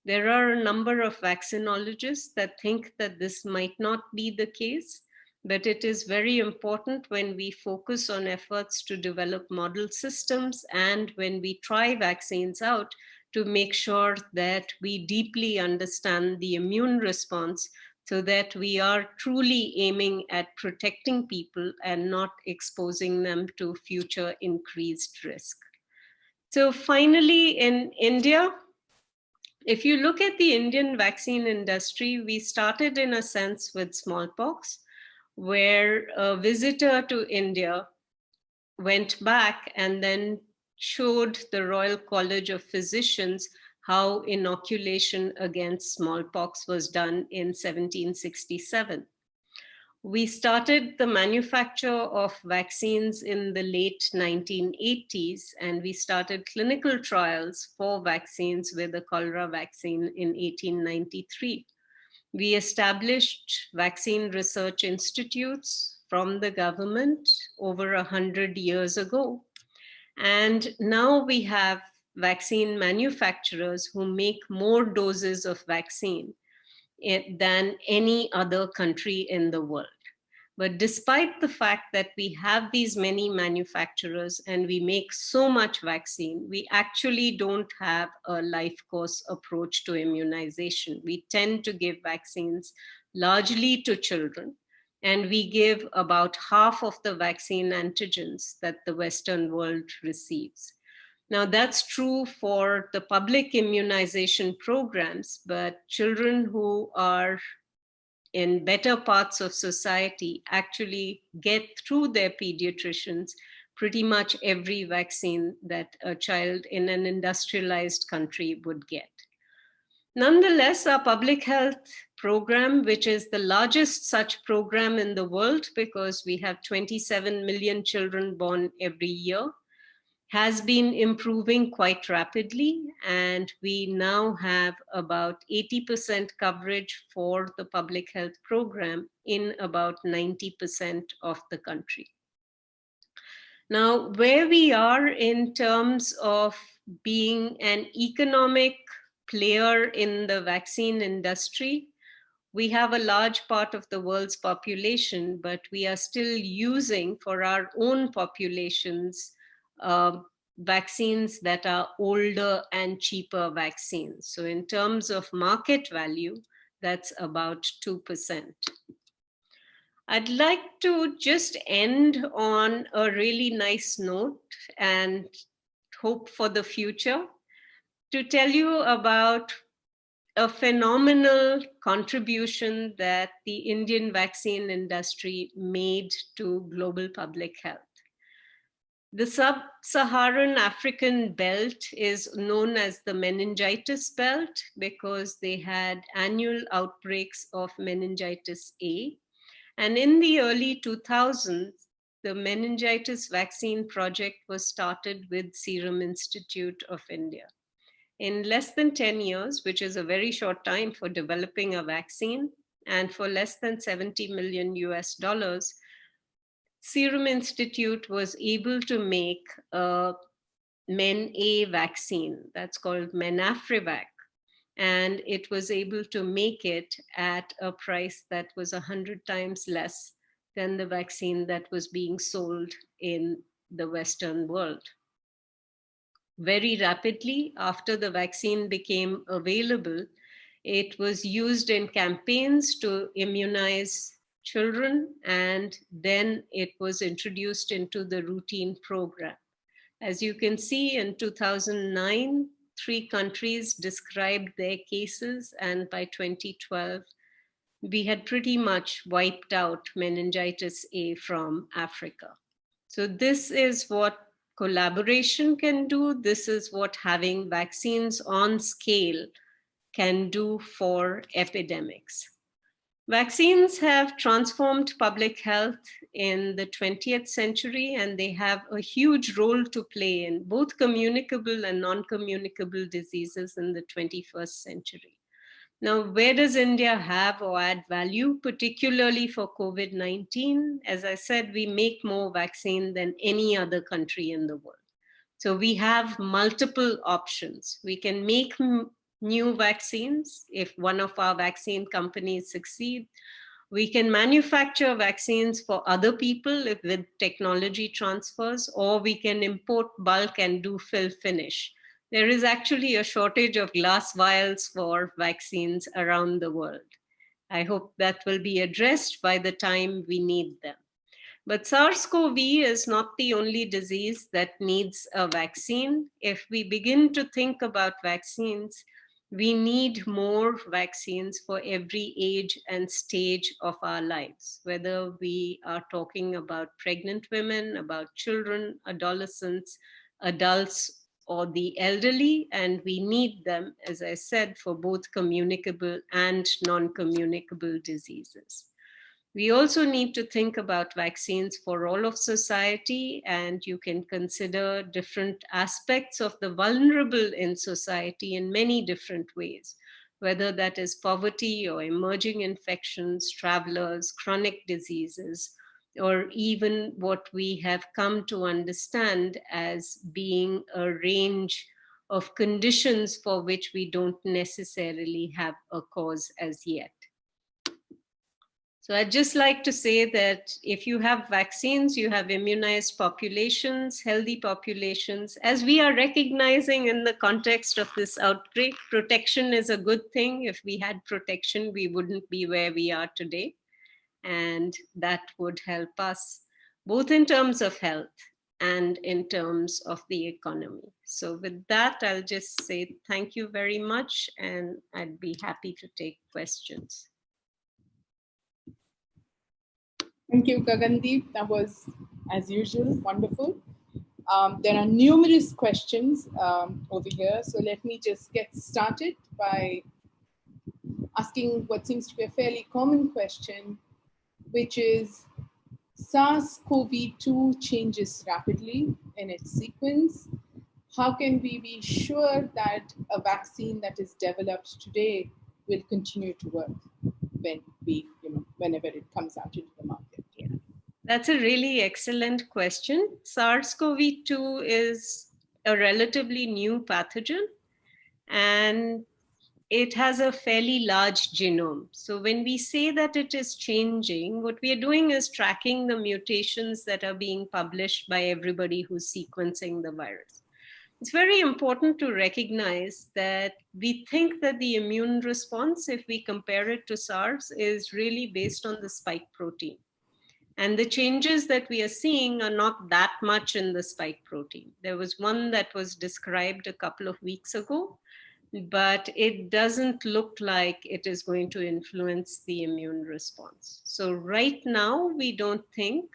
There are a number of vaccinologists that think that this might not be the case, but it is very important when we focus on efforts to develop model systems and when we try vaccines out to make sure that we deeply understand the immune response so that we are truly aiming at protecting people and not exposing them to future increased risk. So finally, in India, if you look at the Indian vaccine industry, we started in a sense with smallpox, where a visitor to India went back and then showed the Royal College of Physicians how inoculation against smallpox was done in 1767. We started the manufacture of vaccines in the late 1980s, and we started clinical trials for vaccines with the cholera vaccine in 1893. We established vaccine research institutes from the government over 100 years ago. And now we have vaccine manufacturers who make more doses of vaccine than any other country in the world. But despite the fact that we have these many manufacturers and we make so much vaccine, we actually don't have a life course approach to immunization. We tend to give vaccines largely to children, and we give about half of the vaccine antigens that the Western world receives. Now, that's true for the public immunization programs, but children who are in better parts of society actually get through their pediatricians pretty much every vaccine that a child in an industrialized country would get. Nonetheless, our public health program, which is the largest such program in the world because we have 27 million children born every year, has been improving quite rapidly, and we now have about 80% coverage for the public health program in about 90% of the country. Now, where we are in terms of being an economic player in the vaccine industry, we have a large part of the world's population, but we are still using for our own populations vaccines that are older and cheaper vaccines. So in terms of market value, that's about 2%. I'd like to just end on a really nice note and hope for the future to tell you about a phenomenal contribution that the Indian vaccine industry made to global public health. The sub-Saharan African belt is known as the meningitis belt because they had annual outbreaks of meningitis A. And in the early 2000s, the meningitis vaccine project was started with Serum Institute of India. In less than 10 years, which is a very short time for developing a vaccine, and for less than $70 million US, Serum Institute was able to make a Men-A vaccine that's called Menafrivac, and it was able to make it at a price that was 100 times less than the vaccine that was being sold in the Western world. Very rapidly, after the vaccine became available, it was used in campaigns to immunize children, and then it was introduced into the routine program. As you can see, in 2009, 3 countries described their cases, and by 2012, we had pretty much wiped out meningitis A from Africa. So this is what collaboration can do. This is what having vaccines on scale can do for epidemics. Vaccines have transformed public health in the 20th century, and they have a huge role to play in both communicable and non-communicable diseases in the 21st century. Now, where does India have or add value, particularly for COVID-19? As I said, we make more vaccine than any other country in the world. So we have multiple options. We can make new vaccines if one of our vaccine companies succeed. We can manufacture vaccines for other people if with technology transfers, or we can import bulk and do fill finish. There is actually a shortage of glass vials for vaccines around the world. I hope that will be addressed by the time we need them. But SARS-CoV is not the only disease that needs a vaccine. If we begin to think about vaccines, we need more vaccines for every age and stage of our lives, whether we are talking about pregnant women, about children, adolescents, adults, or the elderly, and we need them, as I said, for both communicable and non-communicable diseases. We also need to think about vaccines for all of society, and you can consider different aspects of the vulnerable in society in many different ways, whether that is poverty or emerging infections, travelers, chronic diseases, or even what we have come to understand as being a range of conditions for which we don't necessarily have a cause as yet. So I'd just like to say that if you have vaccines, you have immunized populations, healthy populations. As we are recognizing in the context of this outbreak, protection is a good thing. If we had protection, we wouldn't be where we are today. And that would help us both in terms of health and in terms of the economy. So with that, I'll just say thank you very much, and I'd be happy to take questions. Thank you, Gagandeep. That was, as usual, wonderful. There are numerous questions over here. So let me just get started by asking what seems to be a fairly common question, which is SARS-CoV-2 changes rapidly in its sequence. How can we be sure that a vaccine that is developed today will continue to work when whenever it comes out into the market? Yeah. That's a really excellent question. SARS-CoV-2 is a relatively new pathogen, and it has a fairly large genome. So when we say that it is changing, what we are doing is tracking the mutations that are being published by everybody who's sequencing the virus. It's very important to recognize that we think that the immune response, if we compare it to SARS, is really based on the spike protein. And the changes that we are seeing are not that much in the spike protein. There was one that was described a couple of weeks ago, but it doesn't look like it is going to influence the immune response. So right now, we don't think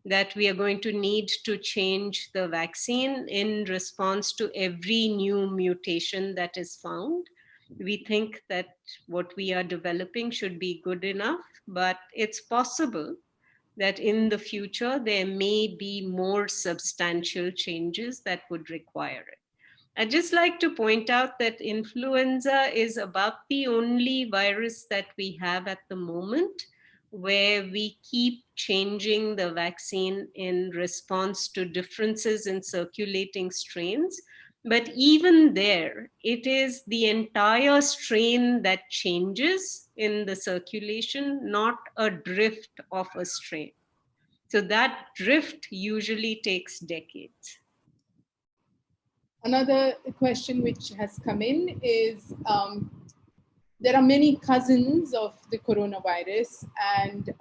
that we are going to need to change the vaccine in response to every new mutation that is found. We think that what we are developing should be good enough, but it's possible that in the future, there may be more substantial changes that would require it. I'd just like to point out that influenza is about the only virus that we have at the moment where we keep changing the vaccine in response to differences in circulating strains. But even there, it is the entire strain that changes in the circulation, not a drift of a strain. So that drift usually takes decades. Another question which has come in is, there are many cousins of the coronavirus, and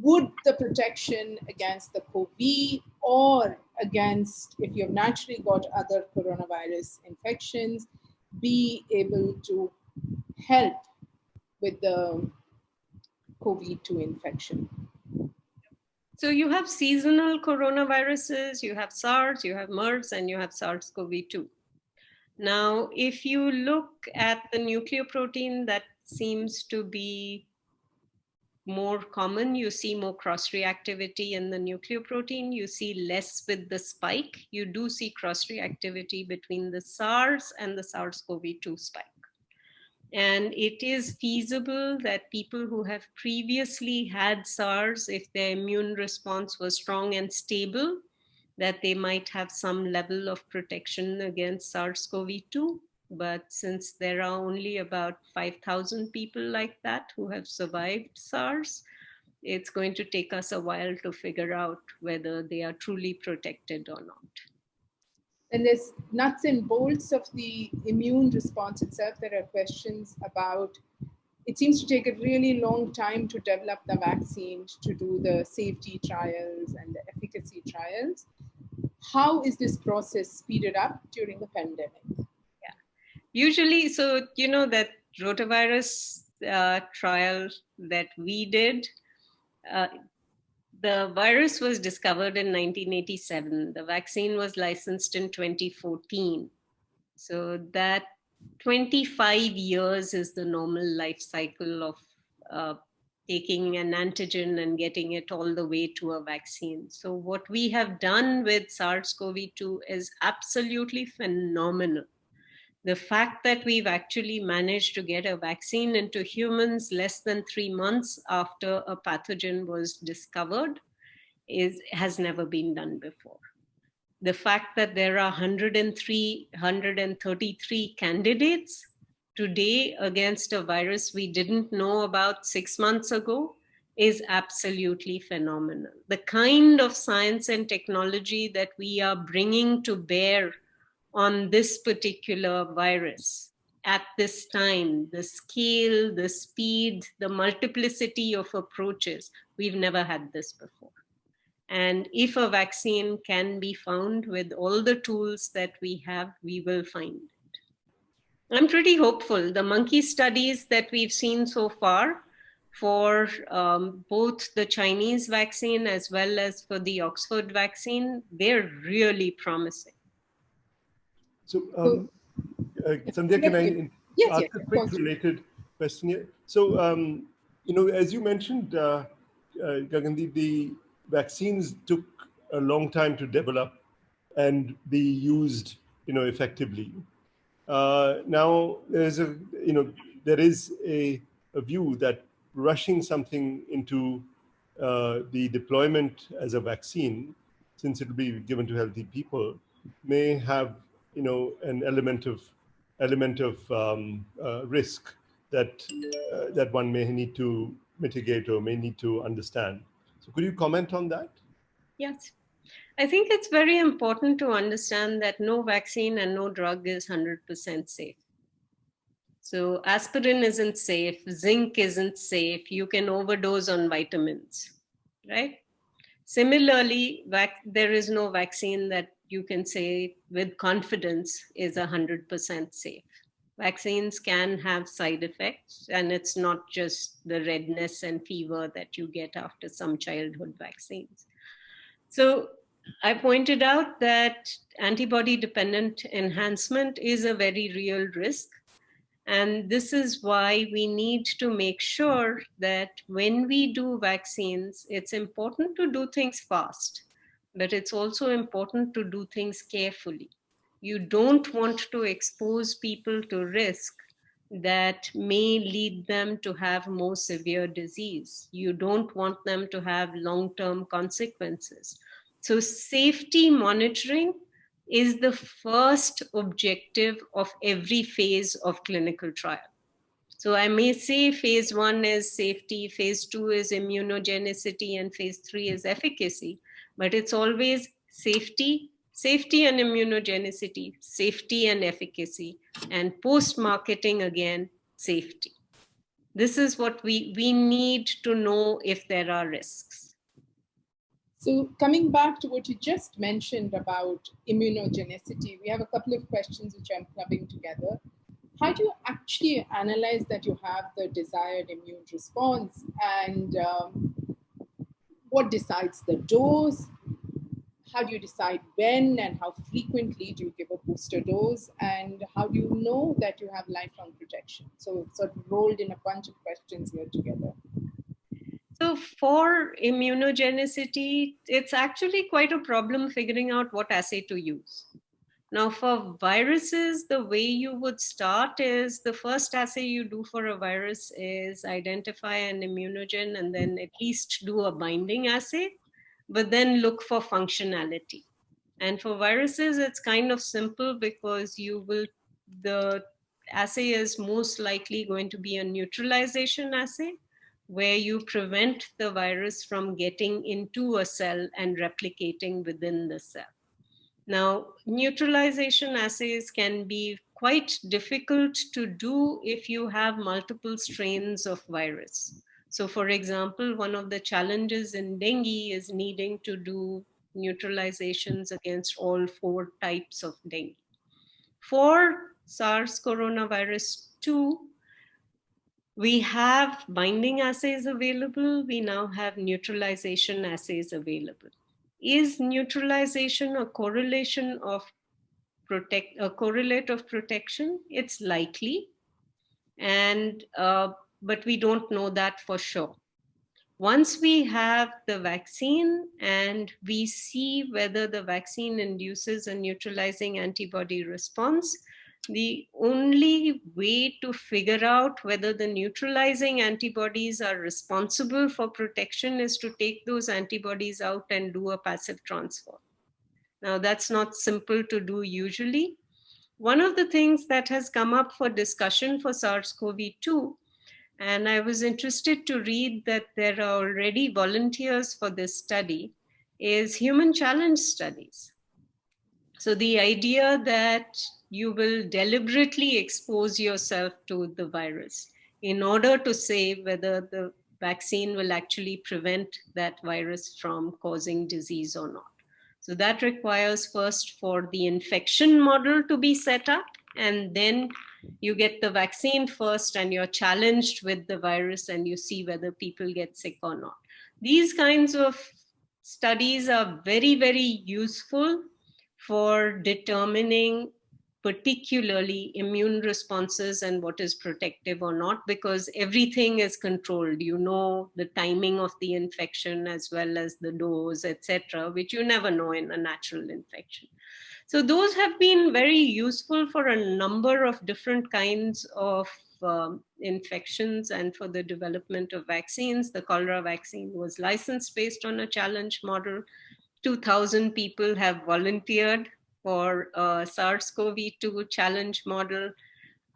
would the protection against the COVID or against, if you've naturally got other coronavirus infections, be able to help with the COVID-2 infection? So you have seasonal coronaviruses, you have SARS, you have MERS, and you have SARS-CoV-2. Now, if you look at the nucleoprotein that seems to be more common, you see more cross-reactivity in the nucleoprotein, you see less with the spike. You do see cross-reactivity between the SARS and the SARS-CoV-2 spike. And it is feasible that people who have previously had SARS, if their immune response was strong and stable, that they might have some level of protection against SARS-CoV-2. But since there are only about 5,000 people like that who have survived SARS, it's going to take us a while to figure out whether they are truly protected or not. And there's nuts and bolts of the immune response itself. There are questions about, it seems to take a really long time to develop the vaccine, to do the safety trials and the efficacy trials. How is this process speeded up during the pandemic? Yeah, usually, so you know that rotavirus trial that we did, the virus was discovered in 1987. The vaccine was licensed in 2014. So that 25 years is the normal life cycle of taking an antigen and getting it all the way to a vaccine. So what we have done with SARS-CoV-2 is absolutely phenomenal. The fact that we've actually managed to get a vaccine into humans less than 3 months after a pathogen was discovered has never been done before. The fact that there are 133 candidates today against a virus we didn't know about 6 months ago is absolutely phenomenal. The kind of science and technology that we are bringing to bear on this particular virus at this time, the scale, the speed, the multiplicity of approaches, we've never had this before. And if a vaccine can be found with all the tools that we have, we will find it. I'm pretty hopeful. The monkey studies that we've seen so far for both the Chinese vaccine as well as for the Oxford vaccine, they're really promising. So, Sandhya, can I ask a quick related question here? So, you know, as you mentioned, Gagandeep, the vaccines took a long time to develop and be used, you know, effectively. Now, there is a view that rushing something into the deployment as a vaccine, since it will be given to healthy people, may have, you know, an element of risk that one may need to mitigate or may need to understand. So could you comment on that? Yes. I think it's very important to understand that no vaccine and no drug is 100% safe. So aspirin isn't safe, zinc isn't safe, you can overdose on vitamins, right? Similarly, there is no vaccine that you can say with confidence is 100% safe. Vaccines can have side effects, and it's not just the redness and fever that you get after some childhood vaccines. So I pointed out that antibody-dependent enhancement is a very real risk. And this is why we need to make sure that when we do vaccines, it's important to do things fast, but it's also important to do things carefully. You don't want to expose people to risk that may lead them to have more severe disease. You don't want them to have long-term consequences. So safety monitoring is the first objective of every phase of clinical trial. So I may say phase 1 is safety, phase 2 is immunogenicity, and phase 3 is efficacy, but it's always safety, safety and immunogenicity, safety and efficacy, and post-marketing again, safety. This is what we need to know if there are risks. So coming back to what you just mentioned about immunogenicity, we have a couple of questions which I'm clubbing together. How do you actually analyze that you have the desired immune response, and what decides the dose? How do you decide when and how frequently do you give a booster dose? And how do you know that you have lifelong protection? So it's sort of rolled in a bunch of questions here together. So for immunogenicity, it's actually quite a problem figuring out what assay to use. Now for viruses, the way you would start is the first assay you do for a virus is identify an immunogen and then at least do a binding assay, but then look for functionality. And for viruses, it's kind of simple because the assay is most likely going to be a neutralization assay, where you prevent the virus from getting into a cell and replicating within the cell. Now, neutralization assays can be quite difficult to do if you have multiple strains of virus. So for example, one of the challenges in dengue is needing to do neutralizations against all 4 types of dengue. For SARS coronavirus 2, we have binding assays available. We now have neutralization assays available. Is neutralization a correlation of a correlate of protection? It's likely, and but we don't know that for sure. Once we have the vaccine and we see whether the vaccine induces a neutralizing antibody response, the only way to figure out whether the neutralizing antibodies are responsible for protection is to take those antibodies out and do a passive transfer. Now, that's not simple to do usually. One of the things that has come up for discussion for SARS-CoV-2, and I was interested to read that there are already volunteers for this study, is human challenge studies. So the idea that you will deliberately expose yourself to the virus in order to say whether the vaccine will actually prevent that virus from causing disease or not. So that requires first for the infection model to be set up, and then you get the vaccine first and you're challenged with the virus and you see whether people get sick or not. These kinds of studies are very, very useful for determining particularly immune responses and what is protective or not, because everything is controlled. You know the timing of the infection as well as the dose, etc., which you never know in a natural infection. So those have been very useful for a number of different kinds of infections and for the development of vaccines. The cholera vaccine was licensed based on a challenge model. 2,000 people have volunteered for a SARS-CoV-2 challenge model.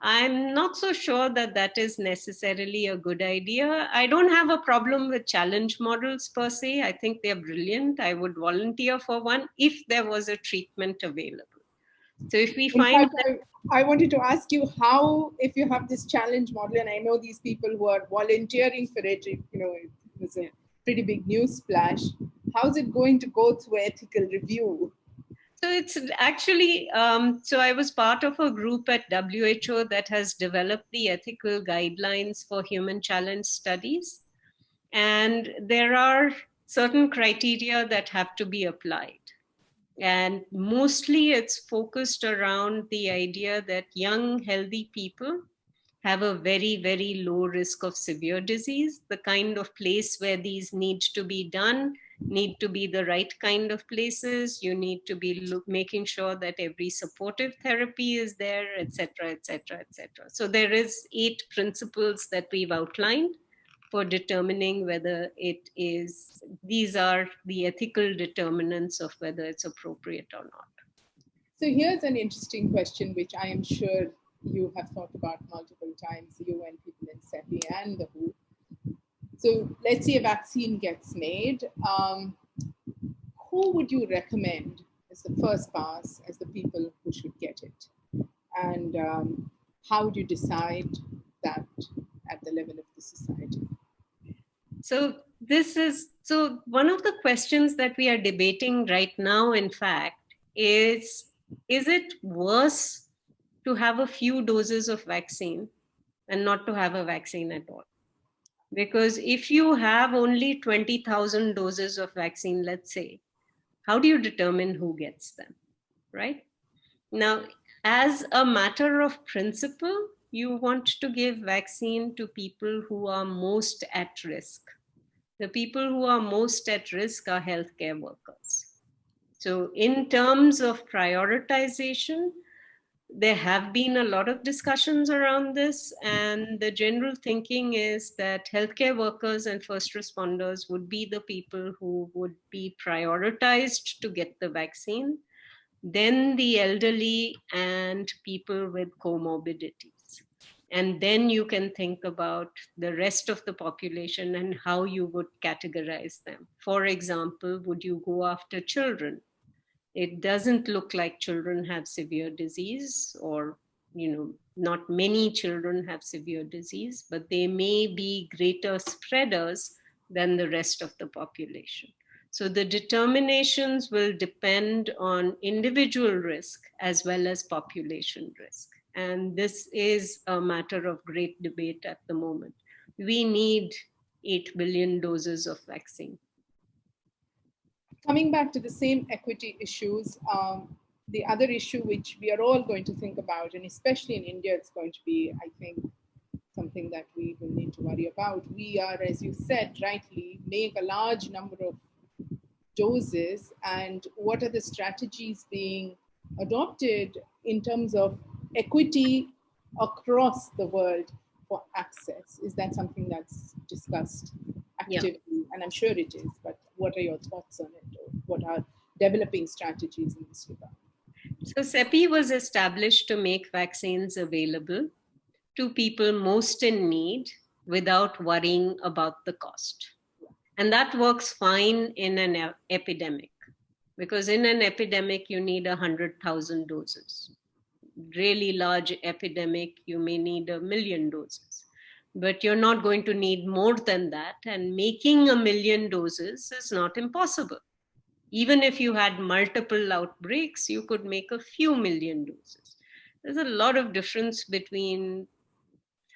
I'm not so sure that that is necessarily a good idea. I don't have a problem with challenge models per se. I think they're brilliant. I would volunteer for one if there was a treatment available. So if we find in fact, I wanted to ask you how, if you have this challenge model, and I know these people who are volunteering for it, you know, it was a pretty big news splash. How's it going to go through ethical review? So it's actually, so I was part of a group at WHO that has developed the ethical guidelines for human challenge studies. And there are certain criteria that have to be applied. And mostly it's focused around the idea that young, healthy people have a very, very low risk of severe disease. The kind of place where these need to be done need to be the right kind of places. You need to be making sure that every supportive therapy is there, et cetera, et cetera, et cetera. So there is 8 principles that we've outlined for determining whether it is, these are the ethical determinants of whether it's appropriate or not. So here's an interesting question, which I am sure you have thought about multiple times, you and people in CEPI and the WHO. So let's say a vaccine gets made. Who would you recommend as the first pass as the people who should get it? And how do you decide that at the level of the society? So one of the questions that we are debating right now, in fact, is it worse to have a few doses of vaccine and not to have a vaccine at all? Because if you have only 20,000 doses of vaccine, let's say, how do you determine who gets them, right? Now, as a matter of principle, you want to give vaccine to people who are most at risk. The people who are most at risk are healthcare workers. So in terms of prioritization, there have been a lot of discussions around this, and the general thinking is that healthcare workers and first responders would be the people who would be prioritized to get the vaccine, then the elderly and people with comorbidities. And then you can think about the rest of the population and how you would categorize them. For example, would you go after children? It doesn't look like children have severe disease, or not many children have severe disease, but they may be greater spreaders than the rest of the population. So the determinations will depend on individual risk as well as population risk. And this is a matter of great debate at the moment. We need 8 billion doses of vaccine. Coming back to the same equity issues, the other issue which we are all going to think about, and especially in India, it's going to be, I think, something that we will need to worry about. We are, as you said rightly, make a large number of doses, and what are the strategies being adopted in terms of equity across the world for access? Is that something that's discussed actively? Yeah. And I'm sure it is, but what are your thoughts on it? Or what are developing strategies in this regard? So CEPI was established to make vaccines available to people most in need without worrying about the cost. And that works fine in an epidemic, because in an epidemic, you need 100,000 doses. Really large epidemic, you may need 1 million doses. But you're not going to need more than that. And making 1 million doses is not impossible. Even if you had multiple outbreaks, you could make a few million doses. There's a lot of difference between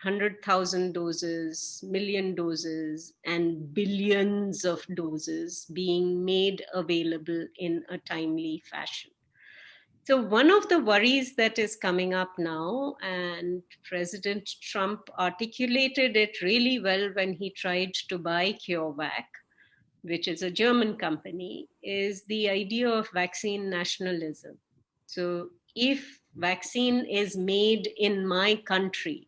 100,000 doses, million doses, and billions of doses being made available in a timely fashion. So one of the worries that is coming up now, and President Trump articulated it really well when he tried to buy CureVac, which is a German company, is the idea of vaccine nationalism. So if vaccine is made in my country,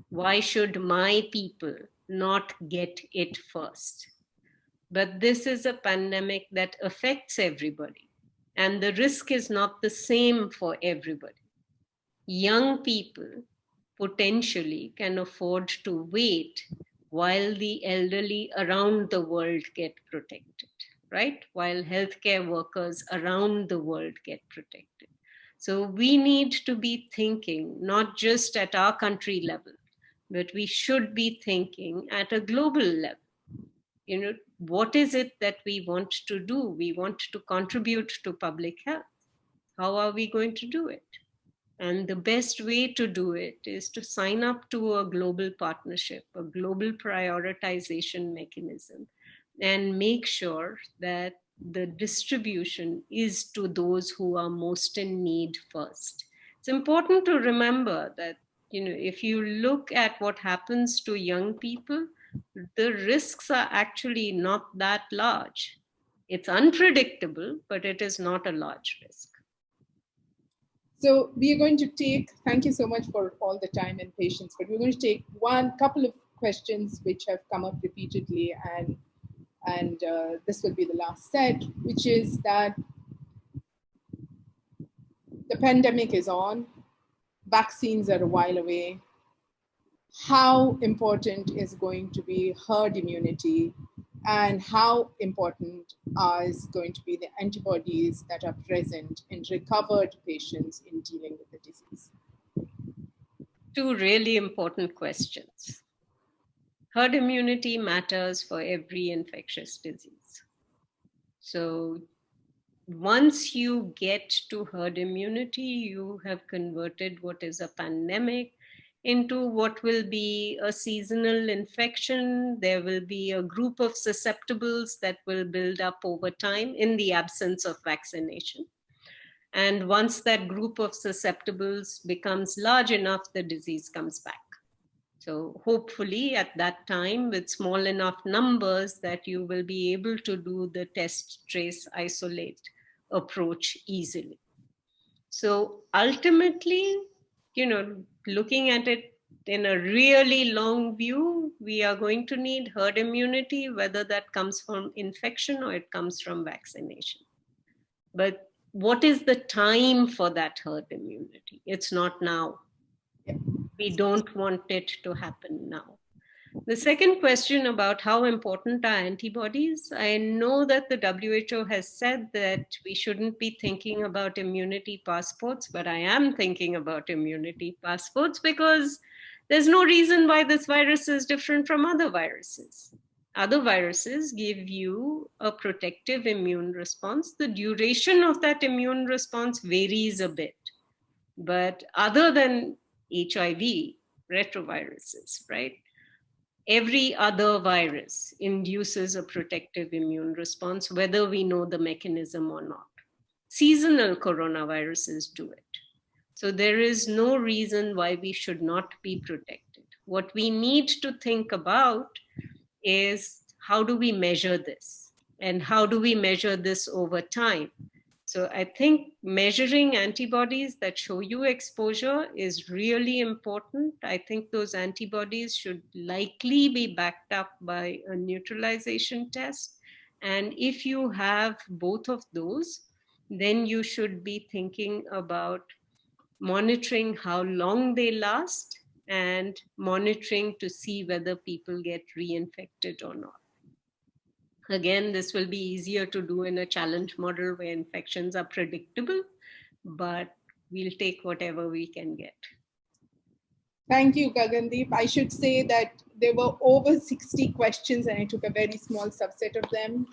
why should my people not get it first? But this is a pandemic that affects everybody, and the risk is not the same for everybody. Young people potentially can afford to wait while the elderly around the world get protected, right? While healthcare workers around the world get protected. So we need to be thinking not just at our country level, but we should be thinking at a global level. What is it that we want to do? We want to contribute to public health. How are we going to do it? And the best way to do it is to sign up to a global partnership, a global prioritization mechanism, and make sure that the distribution is to those who are most in need first. It's important to remember that, if you look at what happens to young people, the risks are actually not that large. It's unpredictable, but it is not a large risk. So we are going to take, thank you so much for all the time and patience, but we're going to take couple of questions which have come up repeatedly, and this will be the last set, which is that the pandemic is on, vaccines are a while away. How important is going to be herd immunity and how important is going to be the antibodies that are present in recovered patients in dealing with the disease? Two really important questions. Herd immunity matters for every infectious disease. So once you get to herd immunity, you have converted what is a pandemic into what will be a seasonal infection. There will be a group of susceptibles that will build up over time in the absence of vaccination. And once that group of susceptibles becomes large enough, the disease comes back. So hopefully at that time, with small enough numbers, that you will be able to do the test, trace, isolate approach easily. So ultimately, looking at it in a really long view, we are going to need herd immunity, whether that comes from infection or it comes from vaccination. But what is the time for that herd immunity? It's not now. We don't want it to happen now. The second question about how important are antibodies, I know that the WHO has said that we shouldn't be thinking about immunity passports, but I am thinking about immunity passports because there's no reason why this virus is different from other viruses. Other viruses give you a protective immune response. The duration of that immune response varies a bit. But other than HIV, retroviruses, right? Every other virus induces a protective immune response, whether we know the mechanism or not. Seasonal coronaviruses do it. So there is no reason why we should not be protected. What we need to think about is how do we measure this? And how do we measure this over time? So I think measuring antibodies that show you exposure is really important. I think those antibodies should likely be backed up by a neutralization test. And if you have both of those, then you should be thinking about monitoring how long they last and monitoring to see whether people get reinfected or not. Again, this will be easier to do in a challenge model where infections are predictable, but we'll take whatever we can get. Thank you, Gagandeep. I should say that there were over 60 questions and I took a very small subset of them.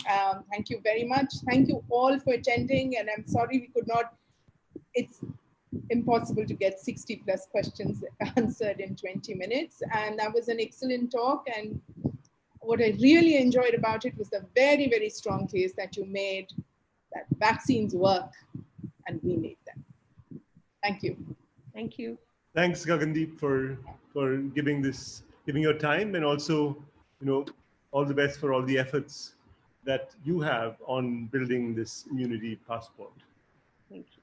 Thank you very much. Thank you all for attending, and I'm sorry we could not, it's impossible to get 60 plus questions answered in 20 minutes. And that was an excellent talk. And what I really enjoyed about it was the very, very strong case that you made that vaccines work and we need them. Thank you. Thank you. Thanks, Gagandeep, for giving your time, and also, all the best for all the efforts that you have on building this immunity passport. Thank you.